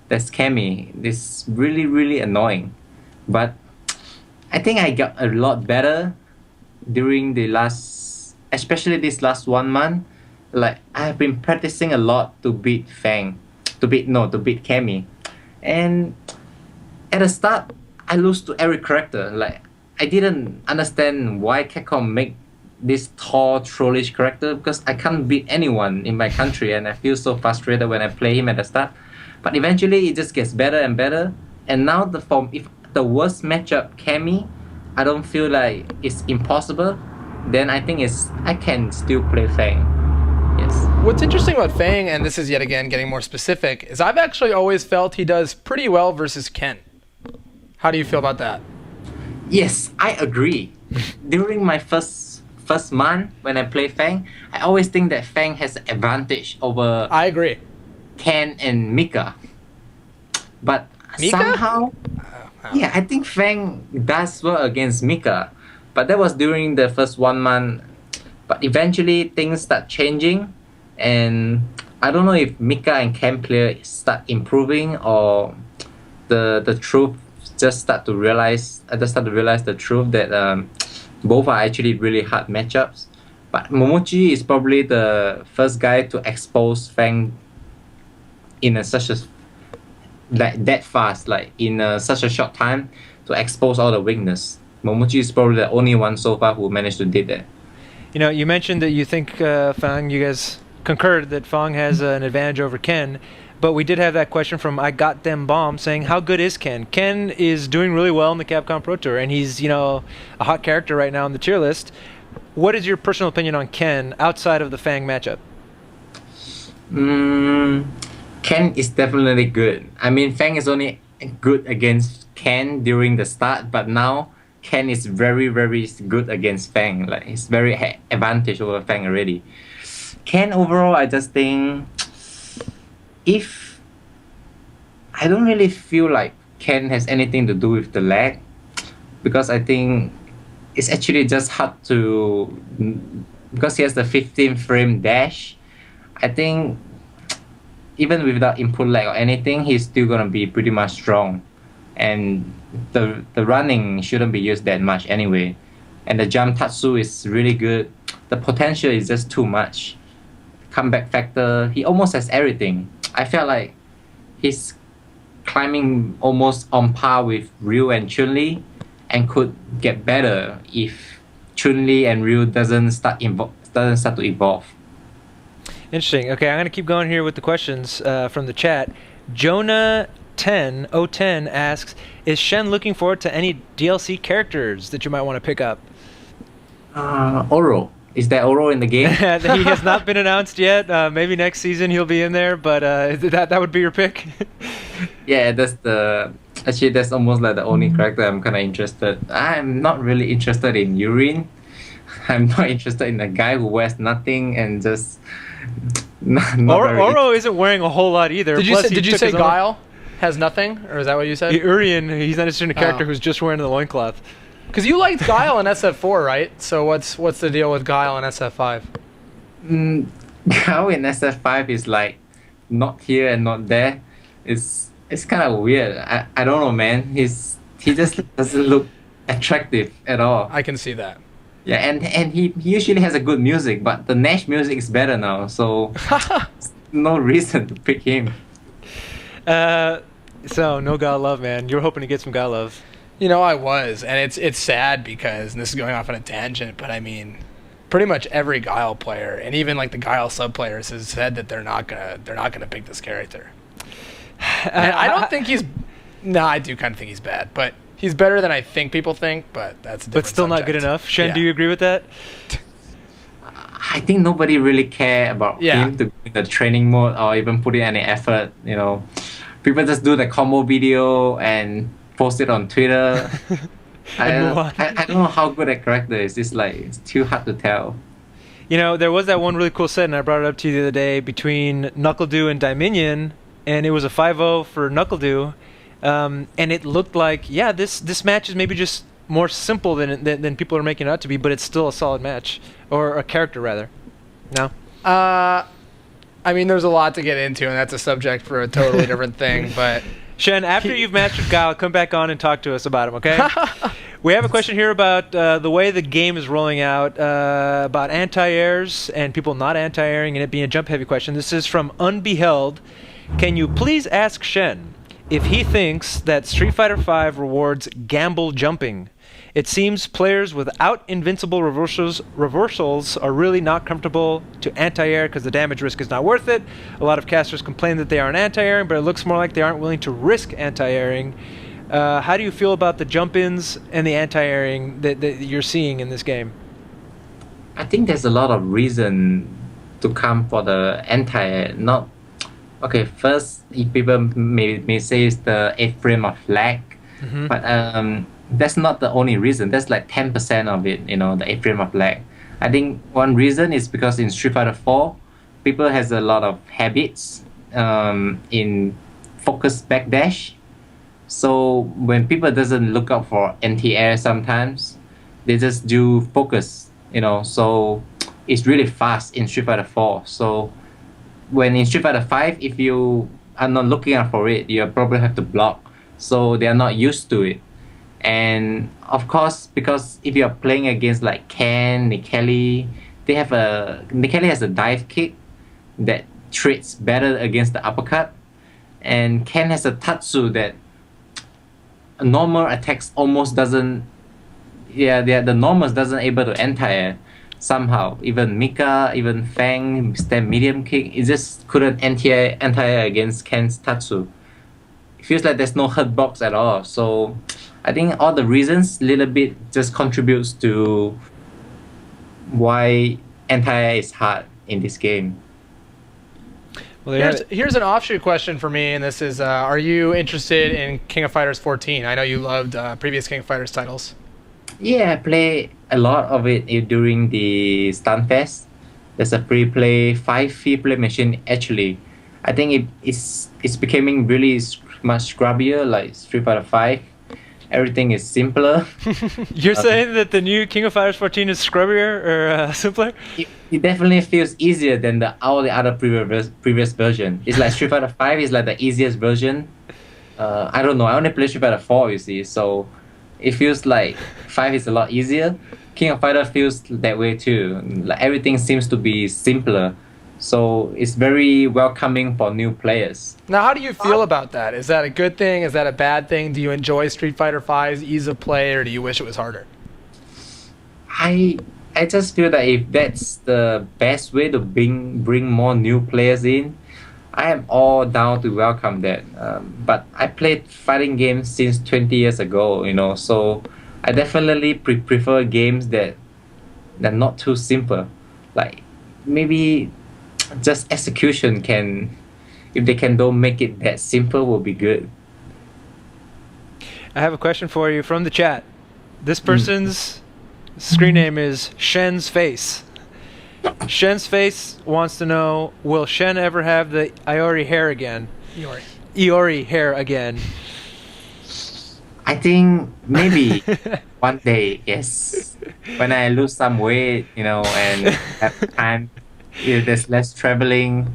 that's Cammy. This really, really annoying. But I think I got a lot better during especially this last 1 month. Like, I have been practicing a lot to beat Cammy. And at the start, I lose to every character. Like, I didn't understand why Capcom make this tall, trollish character, because I can't beat anyone in my country, and I feel so frustrated when I play him at the start. But eventually, it just gets better and better. And now if the worst matchup, Cammy, I don't feel like it's impossible, then I think I can still play Fang. Yes. What's interesting about Fang, and this is yet again getting more specific, is I've actually always felt he does pretty well versus Ken. How do you feel about that? Yes, I agree. During my first month when I play Fang, I always think that Fang has an advantage over I agree. Ken and Mika. But Mika? somehow, yeah, I think Fang does well against Mika. But that was during the first 1 month. But eventually things start changing, and I don't know if Mika and Ken player start improving, or the truth I just start to realize the truth that Both are actually really hard matchups. But Momochi is probably the first guy to expose Fang in such a like that fast, like in such a short time, to expose all the weakness. Momochi is probably the only one so far who managed to do that. You know, you mentioned that you think Fang, you guys concurred that Fang has an advantage over Ken, but we did have that question from I Got Them Bomb saying, how good is Ken? Ken is doing really well in the Capcom Pro Tour, and he's, you know, a hot character right now on the tier list. What is your personal opinion on Ken outside of the Fang matchup? Ken is definitely good. I mean, Fang is only good against Ken during the start, but now Ken is very, very good against Fang. Like, he's very advantage over Fang already. Ken overall, I just think if I don't really feel like Ken has anything to do with the lag, because I think it's actually just hard to, because he has the 15 frame dash. I think even without input lag or anything, he's still gonna be pretty much strong, and the running shouldn't be used that much anyway, and the jump tatsu is really good. The potential is just too much. Comeback factor, he almost has everything. I felt like he's climbing almost on par with Ryu and Chun-Li, and could get better if Chun-Li and Ryu doesn't start to evolve. Interesting. Okay, I'm going to keep going here with the questions from the chat. Jonah10 asks, is Shen looking forward to any DLC characters that you might want to pick up? Oro. Is there Oro in the game? He has not been announced yet. Maybe next season he'll be in there, but that would be your pick? Yeah, that's almost like the only character I'm kind of interested. I'm not really interested in Urine. I'm not interested in a guy who wears nothing and just... Oro isn't wearing a whole lot either. Did you say Guile has nothing, or is that what you said? Urien, he's not interested in a character who's just wearing the loincloth. Because you liked Guile in SF4, right? So what's the deal with Guile in SF5? Guile in SF5 is like not here and not there. It's kind of weird. I don't know, man. He just doesn't look attractive at all. I can see that. Yeah, and he usually has a good music, but the Nash music is better now, so no reason to pick him. So no Guile love, man. You were hoping to get some Guile love. You know, I was, and it's sad because, and this is going off on a tangent, but I mean, pretty much every Guile player, and even like the Guile sub players, has said that they're not gonna pick this character. And I don't think he's. No, I do kind of think he's bad, but he's better than I think people think. But that's a different but still subject. not good enough. Shen, Yeah. do you agree with that? I think nobody really care about him to do the training mode or even put in any effort. You know, people just do the combo video and post it on Twitter. I don't know how good that character is. It's too hard to tell. You know, there was that one really cool set, and I brought it up to you the other day, between NuckleDu and Dominion, and it was a 5-0 for NuckleDu, and it looked like, yeah, this match is maybe just more simple than people are making it out to be, but it's still a solid match, or a character rather. No? I mean, there's a lot to get into, and that's a subject for a totally different thing, but... Shen, after you've matched with Guile, come back on and talk to us about him, okay? We have a question here about the way the game is rolling out, about anti-airs and people not anti-airing, and it being a jump-heavy question. This is from Unbeheld. Can you please ask Shen if he thinks that Street Fighter V rewards gamble jumping? It seems players without invincible reversals are really not comfortable to anti-air because the damage risk is not worth it. A lot of casters complain that they aren't anti-airing, but it looks more like they aren't willing to risk anti-airing. How do you feel about the jump-ins and the anti-airing that you're seeing in this game? I think there's a lot of reason to come for the anti-air. Not okay. First, if people may say it's the 8 frame of lag, but that's not the only reason. That's like 10% of it, you know, the 8 frame of lag. I think one reason is because in Street Fighter 4, people has a lot of habits in focus backdash. So when people doesn't look out for anti-air sometimes, they just do focus, you know, so it's really fast in Street Fighter 4. So when in Street Fighter 5, if you are not looking out for it, you probably have to block. So they are not used to it. And of course, because if you're playing against like Ken, Nikeli, Nikeli has a dive kick that trades better against the uppercut, and Ken has a Tatsu that normal attacks almost doesn't. Yeah, the normals doesn't able to anti-air somehow. Even Mika, even Fang, stand medium kick, it just couldn't anti-air against Ken's Tatsu. It feels like there's no hurt box at all. So I think all the reasons little bit just contributes to why anti-air is hard in this game. Well, Here's an offshoot question for me, and this is: are you interested in King of Fighters 14? I know you loved previous King of Fighters titles. Yeah, I play a lot of it during the Stunfest. There's a free-play, 5 free-play machine actually. I think it's becoming really much scrubbier, like Street Fighter 5. Everything is simpler. You're saying that the new King of Fighters 14 is scrubbier or simpler? It definitely feels easier than all the other previous version. It's like Street Fighter 5 is like the easiest version. I don't know. I only play Street Fighter 4, you see, so it feels like 5 is a lot easier. King of Fighters feels that way too. Like everything seems to be simpler, so it's very welcoming for new players. Now, how do you feel about that? Is that a good thing? Is that a bad thing? Do you enjoy Street Fighter V's ease of play, or do you wish it was harder? I just feel that if that's the best way to bring more new players in, I am all down to welcome that. But I played fighting games since 20 years ago, so I definitely prefer games that not too simple. Like maybe just execution if they don't make it that simple, will be good. I have a question for you from the chat. This person's screen name is Shen's Face. Shen's Face wants to know, will Shen ever have the Iori hair again? Iori hair again. I think maybe one day, yes. When I lose some weight, and have time, if there's less traveling,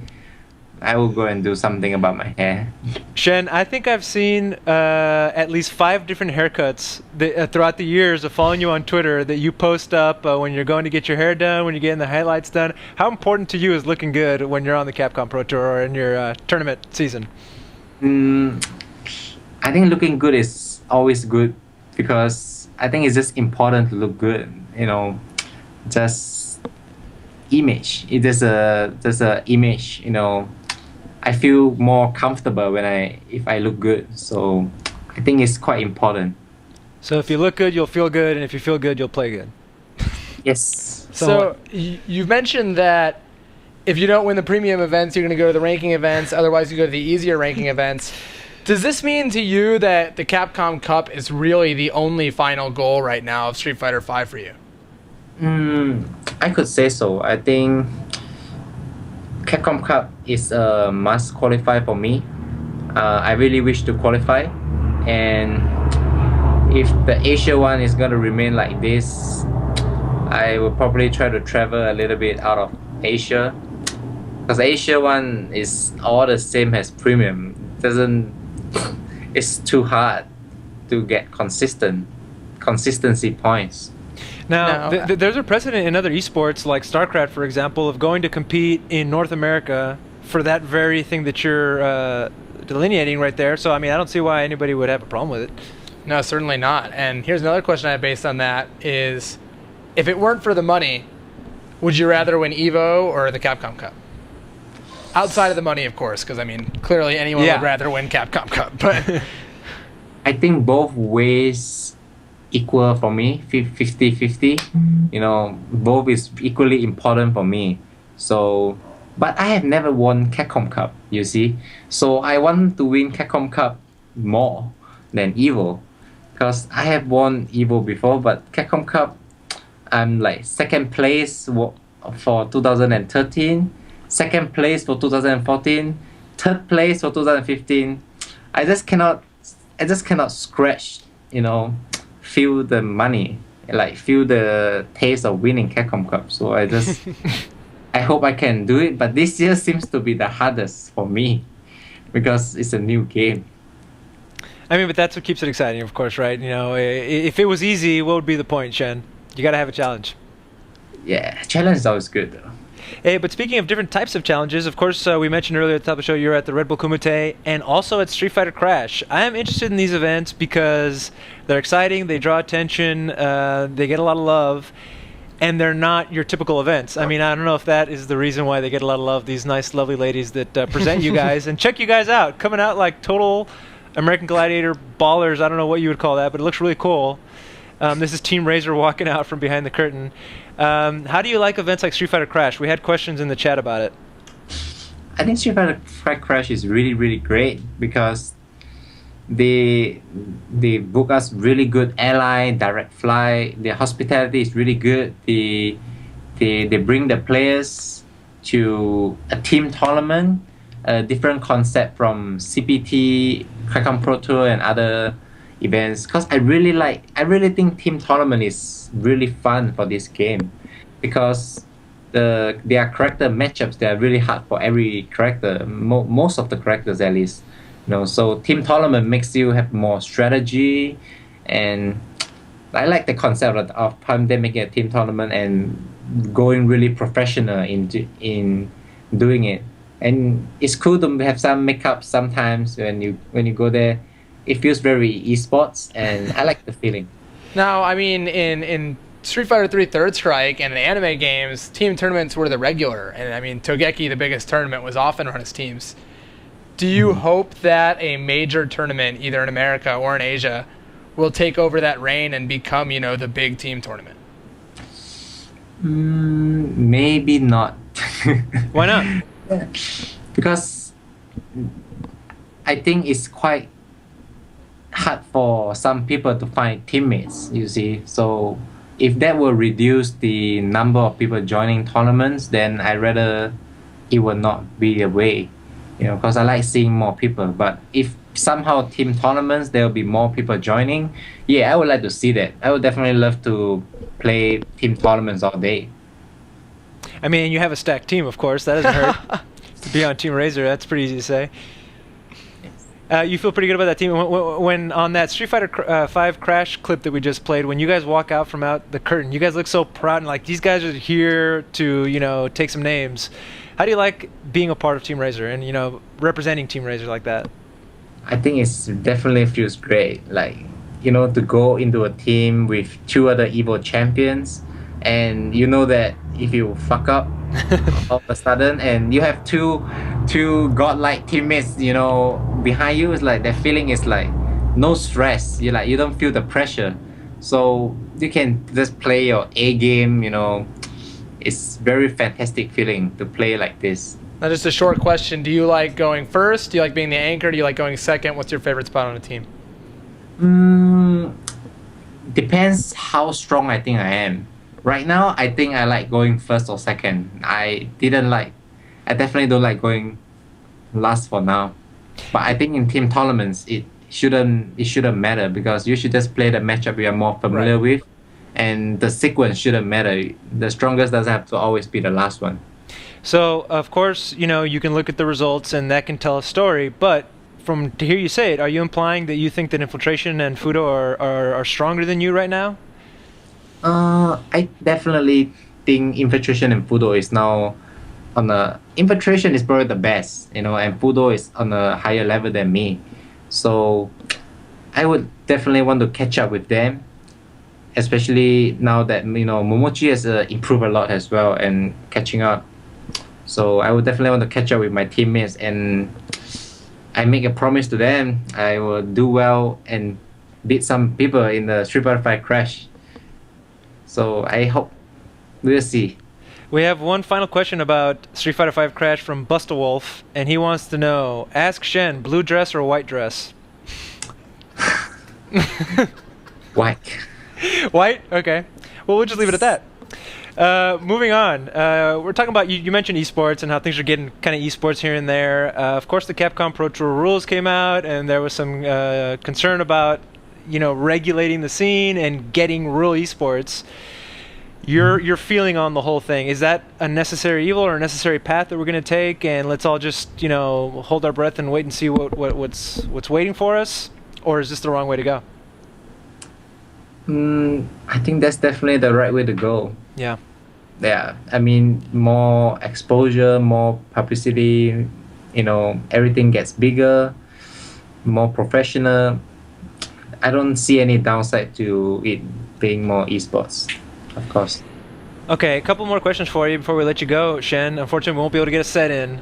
I will go and do something about my hair. Shen, I think I've seen at least 5 different haircuts throughout the years of following you on Twitter that you post up when you're going to get your hair done, when you're getting the highlights done. How important to you is looking good when you're on the Capcom Pro Tour or in your tournament season? I think looking good is always good because I think it's just important to look good. Just image. It is a image. I feel more comfortable if I look good. So I think it's quite important. So if you look good, you'll feel good, and if you feel good, you'll play good. Yes. So you've mentioned that if you don't win the premium events, you're going to go to the ranking events. Otherwise, you go to the easier ranking events. Does this mean to you that the Capcom Cup is really the only final goal right now of Street Fighter V for you? I could say so. I think Capcom Cup is a must qualify for me. I really wish to qualify, and if the Asia one is going to remain like this, I will probably try to travel a little bit out of Asia, because Asia one is all the same as premium. It's too hard to get consistency points. Now, there's a precedent in other esports, like StarCraft, for example, of going to compete in North America for that very thing that you're delineating right there. So, I mean, I don't see why anybody would have a problem with it. No, certainly not. And here's another question I have based on that is, if it weren't for the money, would you rather win EVO or the Capcom Cup? Outside of the money, of course, because, I mean, clearly anyone would rather win Capcom Cup. But I think both ways equal for me, 50-50. Both is equally important for me. So, but I have never won Capcom Cup, you see. So I want to win Capcom Cup more than EVO, because I have won EVO before, but Capcom Cup, I'm like second place for 2013, second place for 2014, third place for 2015. I just cannot scratch, feel the money, like feel the taste of winning Capcom Cup. So I hope I can do it, but this year seems to be the hardest for me because it's a new game. I mean, but that's what keeps it exciting, of course, right? You know, if it was easy, what would be the point, Xian? You got to have a challenge. Yeah, challenge is always good though. Hey, but speaking of different types of challenges, of course, we mentioned earlier at the top of the show you're at the Red Bull Kumite and also at Street Fighter Crash. I am interested in these events because they're exciting, they draw attention, they get a lot of love, and they're not your typical events. I mean, I don't know if that is the reason why they get a lot of love, these nice, lovely ladies that present you guys. And check you guys out, coming out like total American Gladiator ballers. I don't know what you would call that, but it looks really cool. This is Team Razor walking out from behind the curtain. How do you like events like Street Fighter Crash? We had questions in the chat about it. I think Street Fighter Crash is really, really great because they book us really good airline, direct flight. Their hospitality is really good. They bring the players to a team tournament, a different concept from CPT, Crackdown Pro Tour, and other events. Because I really think team tournament is really fun for this game because their character matchups, they are really hard for every character, most of the characters at least. You know, so team tournament makes you have more strategy, and I like the concept of how they make a team tournament and going really professional in doing it. And it's cool to have some makeup sometimes when you go there. It feels very esports, and I like the feeling. Now, I mean, in Street Fighter 3 Third Strike and in anime games, team tournaments were the regular. And I mean, Togeiki, the biggest tournament, was often run as teams. Do you hope that a major tournament, either in America or in Asia, will take over that reign and become, you know, the big team tournament? Maybe not. Why not? Because I think it's quite hard for some people to find teammates, you see. So if that will reduce the number of people joining tournaments, then I'd rather it will not be a way, you know, because I like seeing more people. But if somehow team tournaments, there will be more people joining, yeah, I would like to see that. I would definitely love to play team tournaments all day. I mean, you have a stacked team, of course. That doesn't hurt. To be on Team Razor, that's pretty easy to say. You feel pretty good about that team. When on that Street Fighter 5 Crash clip that we just played, when you guys walk out from out the curtain, you guys look so proud and like these guys are here to, you know, take some names. How do you like being a part of Team Razor and, you know, representing Team Razor like that? I think it's definitely feels great. Like, you know, to go into a team with two other Evo champions, and you know that if you fuck up all of a sudden, and you have two godlike teammates, you know, behind you, it's like that feeling is like no stress. You don't feel the pressure, so you can just play your A game. You know, it's very fantastic feeling to play like this. Now, just a short question: do you like going first? Do you like being the anchor? Do you like going second? What's your favorite spot on a team? Depends how strong I think I am. Right now, I think I like going first or second. I definitely don't like going last for now. But I think in team tournaments, it shouldn't matter because you should just play the matchup you are more familiar with, and the sequence shouldn't matter. The strongest doesn't have to always be the last one. So, of course, you know, you can look at the results and that can tell a story, but from to hear you say it, are you implying that you think that Infiltration and Fudo are stronger than you right now? I definitely think Infiltration and Fudo is now Infiltration is probably the best, you know, and Fudo is on a higher level than me. So I would definitely want to catch up with them, especially now that, you know, Momochi has improved a lot as well and catching up. So I would definitely want to catch up with my teammates, and I make a promise to them I will do well and beat some people in the Street Fighter 5 Crash. So I hope we'll see. We have one final question about Street Fighter 5 Crash from Busta Wolf, and he wants to know, ask Xian, blue dress or white dress? White. White? Okay. Well, we'll just leave it at that. Moving on. We're talking about, you mentioned esports and how things are getting kind of esports here and there. Of course, the Capcom Pro Tour rules came out, and there was some concern about, you know, regulating the scene and getting real esports. Your feeling on the whole thing, is that a necessary evil or a necessary path that we're going to take, and let's all just, you know, hold our breath and wait and see what's waiting for us? or is this the wrong way to go? I think that's definitely the right way to go. Yeah. Yeah, I mean, more exposure, more publicity, everything gets bigger, more professional. I don't see any downside to it being more esports, of course. Okay, a couple more questions for you before we let you go, Xian. Unfortunately, we won't be able to get a set in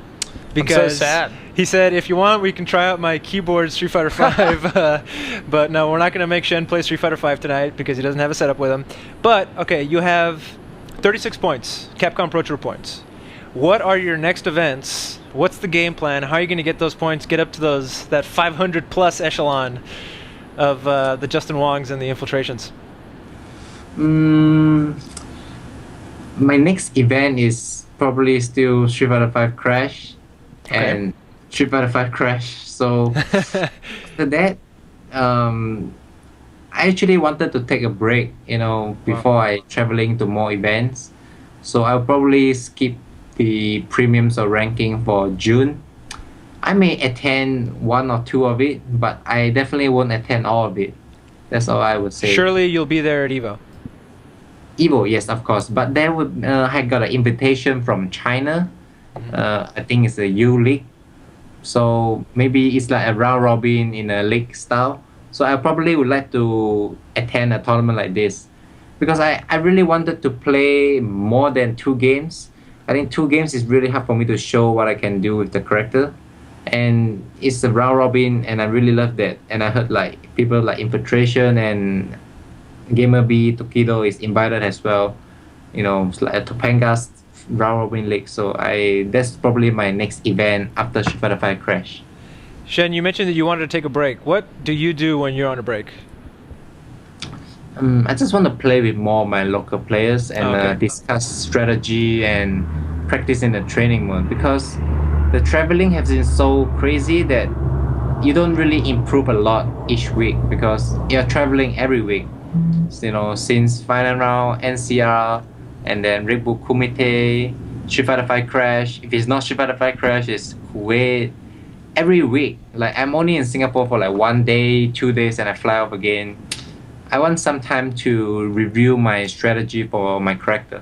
because I'm so sad. He said, if you want, we can try out my keyboard Street Fighter V. But no, we're not going to make Xian play Street Fighter V tonight because he doesn't have a setup with him. But, okay, you have 36 points, Capcom Pro Tour points. What are your next events? What's the game plan? How are you going to get those points, get up to that 500-plus echelon of the Justin Wongs and the Infiltrations? My next event is probably still Street Fighter V Crash and Street Fighter V Crash. So after that, I actually wanted to take a break, before I traveling to more events. So I'll probably skip the premiums or ranking for June. I may attend one or two of it, but I definitely won't attend all of it. That's all I would say. Surely you'll be there at EVO. EVO, yes, of course. But then I got an invitation from China. I think it's a U League. So maybe it's like a round robin in a league style. So I probably would like to attend a tournament like this because I really wanted to play more than 2 games. I think 2 games is really hard for me to show what I can do with the character. And it's a round robin and I really love that. And I heard like people like Infiltration and Gamer B, Tokido is invited as well. It's like a Topanga's round robin league. So that's probably my next event after Street Fighter V Crash. Xian, you mentioned that you wanted to take a break. What do you do when you're on a break? I just want to play with more of my local players and discuss strategy and practice in the training mode because the traveling has been so crazy that you don't really improve a lot each week because you're traveling every week. Since final round, NCR, and then Red Bull Kumite, Street Fighter V Crash. If it's not Street Fighter V Crash, it's Kuwait. Every week, like I'm only in Singapore for like 1 day, 2 days, and I fly off again. I want some time to review my strategy for my character.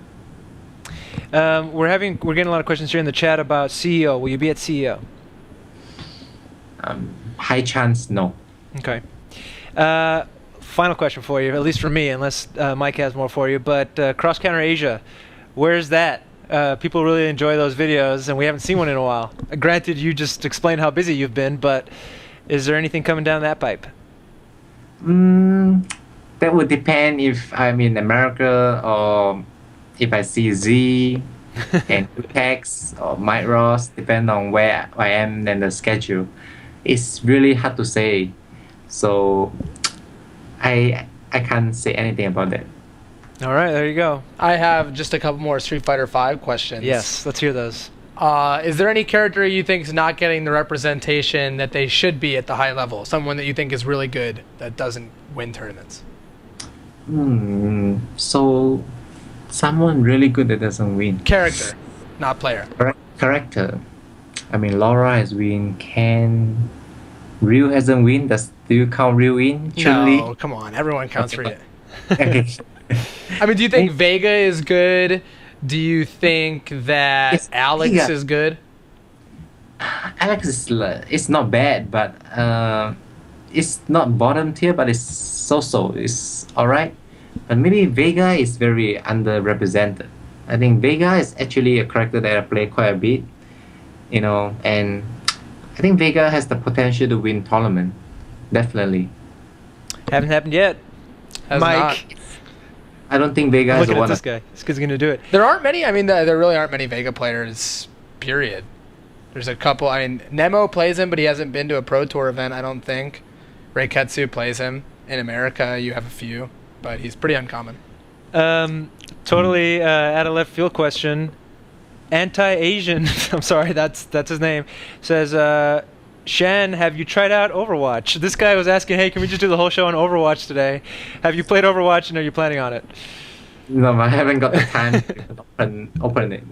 We're getting a lot of questions here in the chat about CEO. Will you be at CEO? High chance, no. Okay. Final question for you, at least for me, unless Mike has more for you. But Cross Counter Asia, where's that? People really enjoy those videos, and we haven't seen one in a while. Granted, you just explained how busy you've been, but is there anything coming down that pipe? That would depend if I'm in America or if I see Z and Apex or Might Ross, depend on where I am and the schedule. It's really hard to say. So I can't say anything about that. All right, there you go. I have just a couple more Street Fighter V questions. Yes, let's hear those. Is there any character you think is not getting the representation that they should be at the high level? Someone that you think is really good that doesn't win tournaments? So someone really good that doesn't win. Character, not player. Character. I mean, Laura has win. Ryu hasn't win. Do you count Ryu in? No, come on. Everyone counts for you. Okay. I mean, do you think Vega is good? Do you think that Alex is good? Alex is not bad, but it's not bottom tier, but it's so-so. It's alright. But maybe Vega is very underrepresented. I think Vega is actually a character that I play quite a bit, and I think Vega has the potential to win tournament. Definitely. Haven't happened yet. Has Mike. not. I don't think Vega is Looking the at one. this guy. This guy's going to do it. There aren't many. I mean, there really aren't many Vega players, period. There's a couple. I mean, Nemo plays him, but he hasn't been to a Pro Tour event, I don't think. Reiketsu plays him. In America, you have a few, but he's pretty uncommon. Totally out of left field question. Anti-Asian, I'm sorry, that's his name, says, Xian, have you tried out Overwatch? This guy was asking, hey, can we just do the whole show on Overwatch today? Have you played Overwatch and are you planning on it? No, I haven't got the time to open it.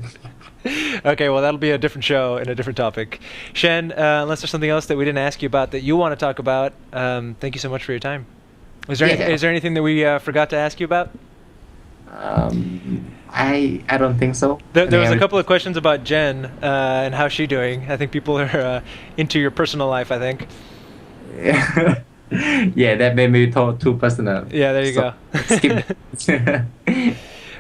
Okay, well, that'll be a different show and a different topic. Xian, unless there's something else that we didn't ask you about that you want to talk about, thank you so much for your time. Is there anything that we forgot to ask you about? I don't think so. There was a couple of questions about Jen and how's she doing. I think people are into your personal life, I think. Yeah, that made me too personal. Yeah, there you go. Skip.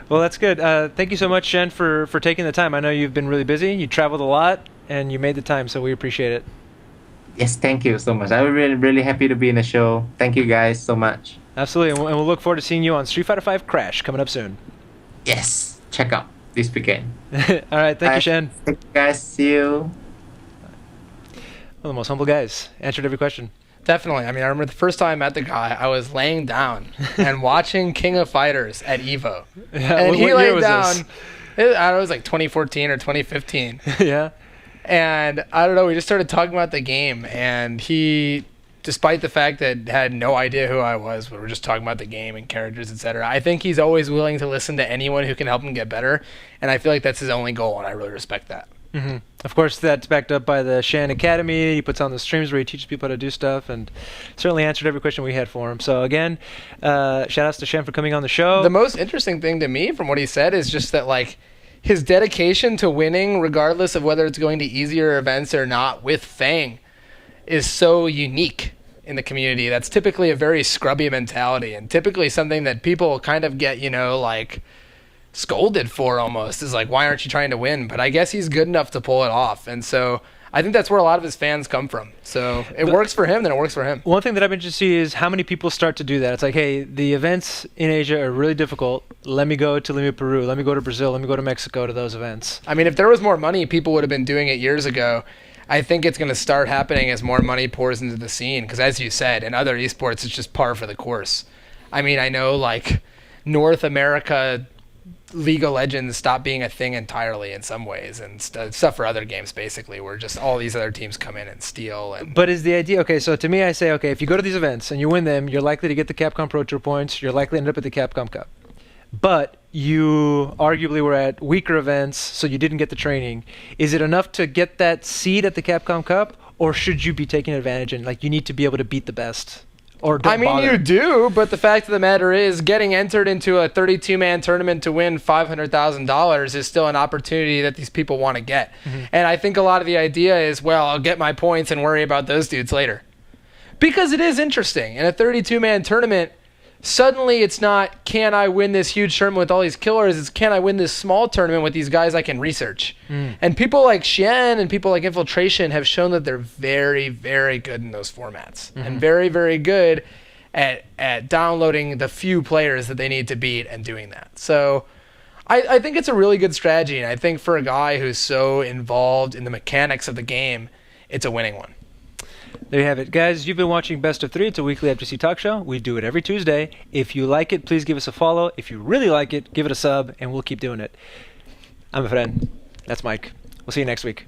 Well, that's good. Thank you so much, Jen, for taking the time. I know you've been really busy. You traveled a lot, and you made the time, so we appreciate it. Yes, thank you so much. I'm really happy to be in the show. Thank you guys so much. Absolutely, and we'll look forward to seeing you on Street Fighter V Crash coming up soon. Yes, check out this weekend. All right, thank you, Xian. Thank you guys. See you. One of the most humble guys. Answered every question. Definitely. I mean, I remember the first time I met the guy, I was laying down and watching King of Fighters at EVO. Yeah, and what he year laid was down. this? I don't know, it was like 2014 or 2015. Yeah. And I don't know, we just started talking about the game, and he, despite the fact that had no idea who I was, we were just talking about the game and characters, etc. I think he's always willing to listen to anyone who can help him get better, and I feel like that's his only goal, and I really respect that. Mm-hmm. Of course, that's backed up by the Xian Academy. He puts on the streams where he teaches people how to do stuff, and certainly answered every question we had for him. So again, shout outs to Xian for coming on the show. The most interesting thing to me from what he said is just that, like, his dedication to winning, regardless of whether it's going to easier events or not, with Fang, is so unique in the community. That's typically a very scrubby mentality, and typically something that people kind of get, like, scolded for almost, is like, why aren't you trying to win? But I guess he's good enough to pull it off, and so I think that's where a lot of his fans come from. So it works for him, then it works for him. One thing that I've been interested to see is how many people start to do that. It's like, hey, the events in Asia are really difficult. Let me go to Peru. Let me go to Brazil. Let me go to Mexico to those events. I mean, if there was more money, people would have been doing it years ago. I think it's going to start happening as more money pours into the scene, because as you said, in other esports, it's just par for the course. I mean, I know, like, North America League of Legends stopped being a thing entirely in some ways, and stuff for other games, basically, where just all these other teams come in and steal. But is the idea, okay, so to me I say, okay, if you go to these events and you win them, you're likely to get the Capcom Pro Tour points, you're likely to end up at the Capcom Cup. But you arguably were at weaker events, so you didn't get the training. Is it enough to get that seed at the Capcom Cup, or should you be taking advantage and, like, you need to be able to beat the best? Or don't bother? You do, but the fact of the matter is, getting entered into a 32-man tournament to win $500,000 is still an opportunity that these people want to get. Mm-hmm. And I think a lot of the idea is, well, I'll get my points and worry about those dudes later. Because it is interesting. In a 32-man tournament, suddenly it's not, can I win this huge tournament with all these killers? It's, can I win this small tournament with these guys I can research? Mm. And people like Xian and people like Infiltration have shown that they're very, very good in those formats. Mm-hmm. And very, very good at downloading the few players that they need to beat and doing that. So I think it's a really good strategy. And I think for a guy who's so involved in the mechanics of the game, it's a winning one. There you have it. Guys, you've been watching Best of 3. It's a weekly FGC talk show. We do it every Tuesday. If you like it, please give us a follow. If you really like it, give it a sub, and we'll keep doing it. I'm a friend. That's Mike. We'll see you next week.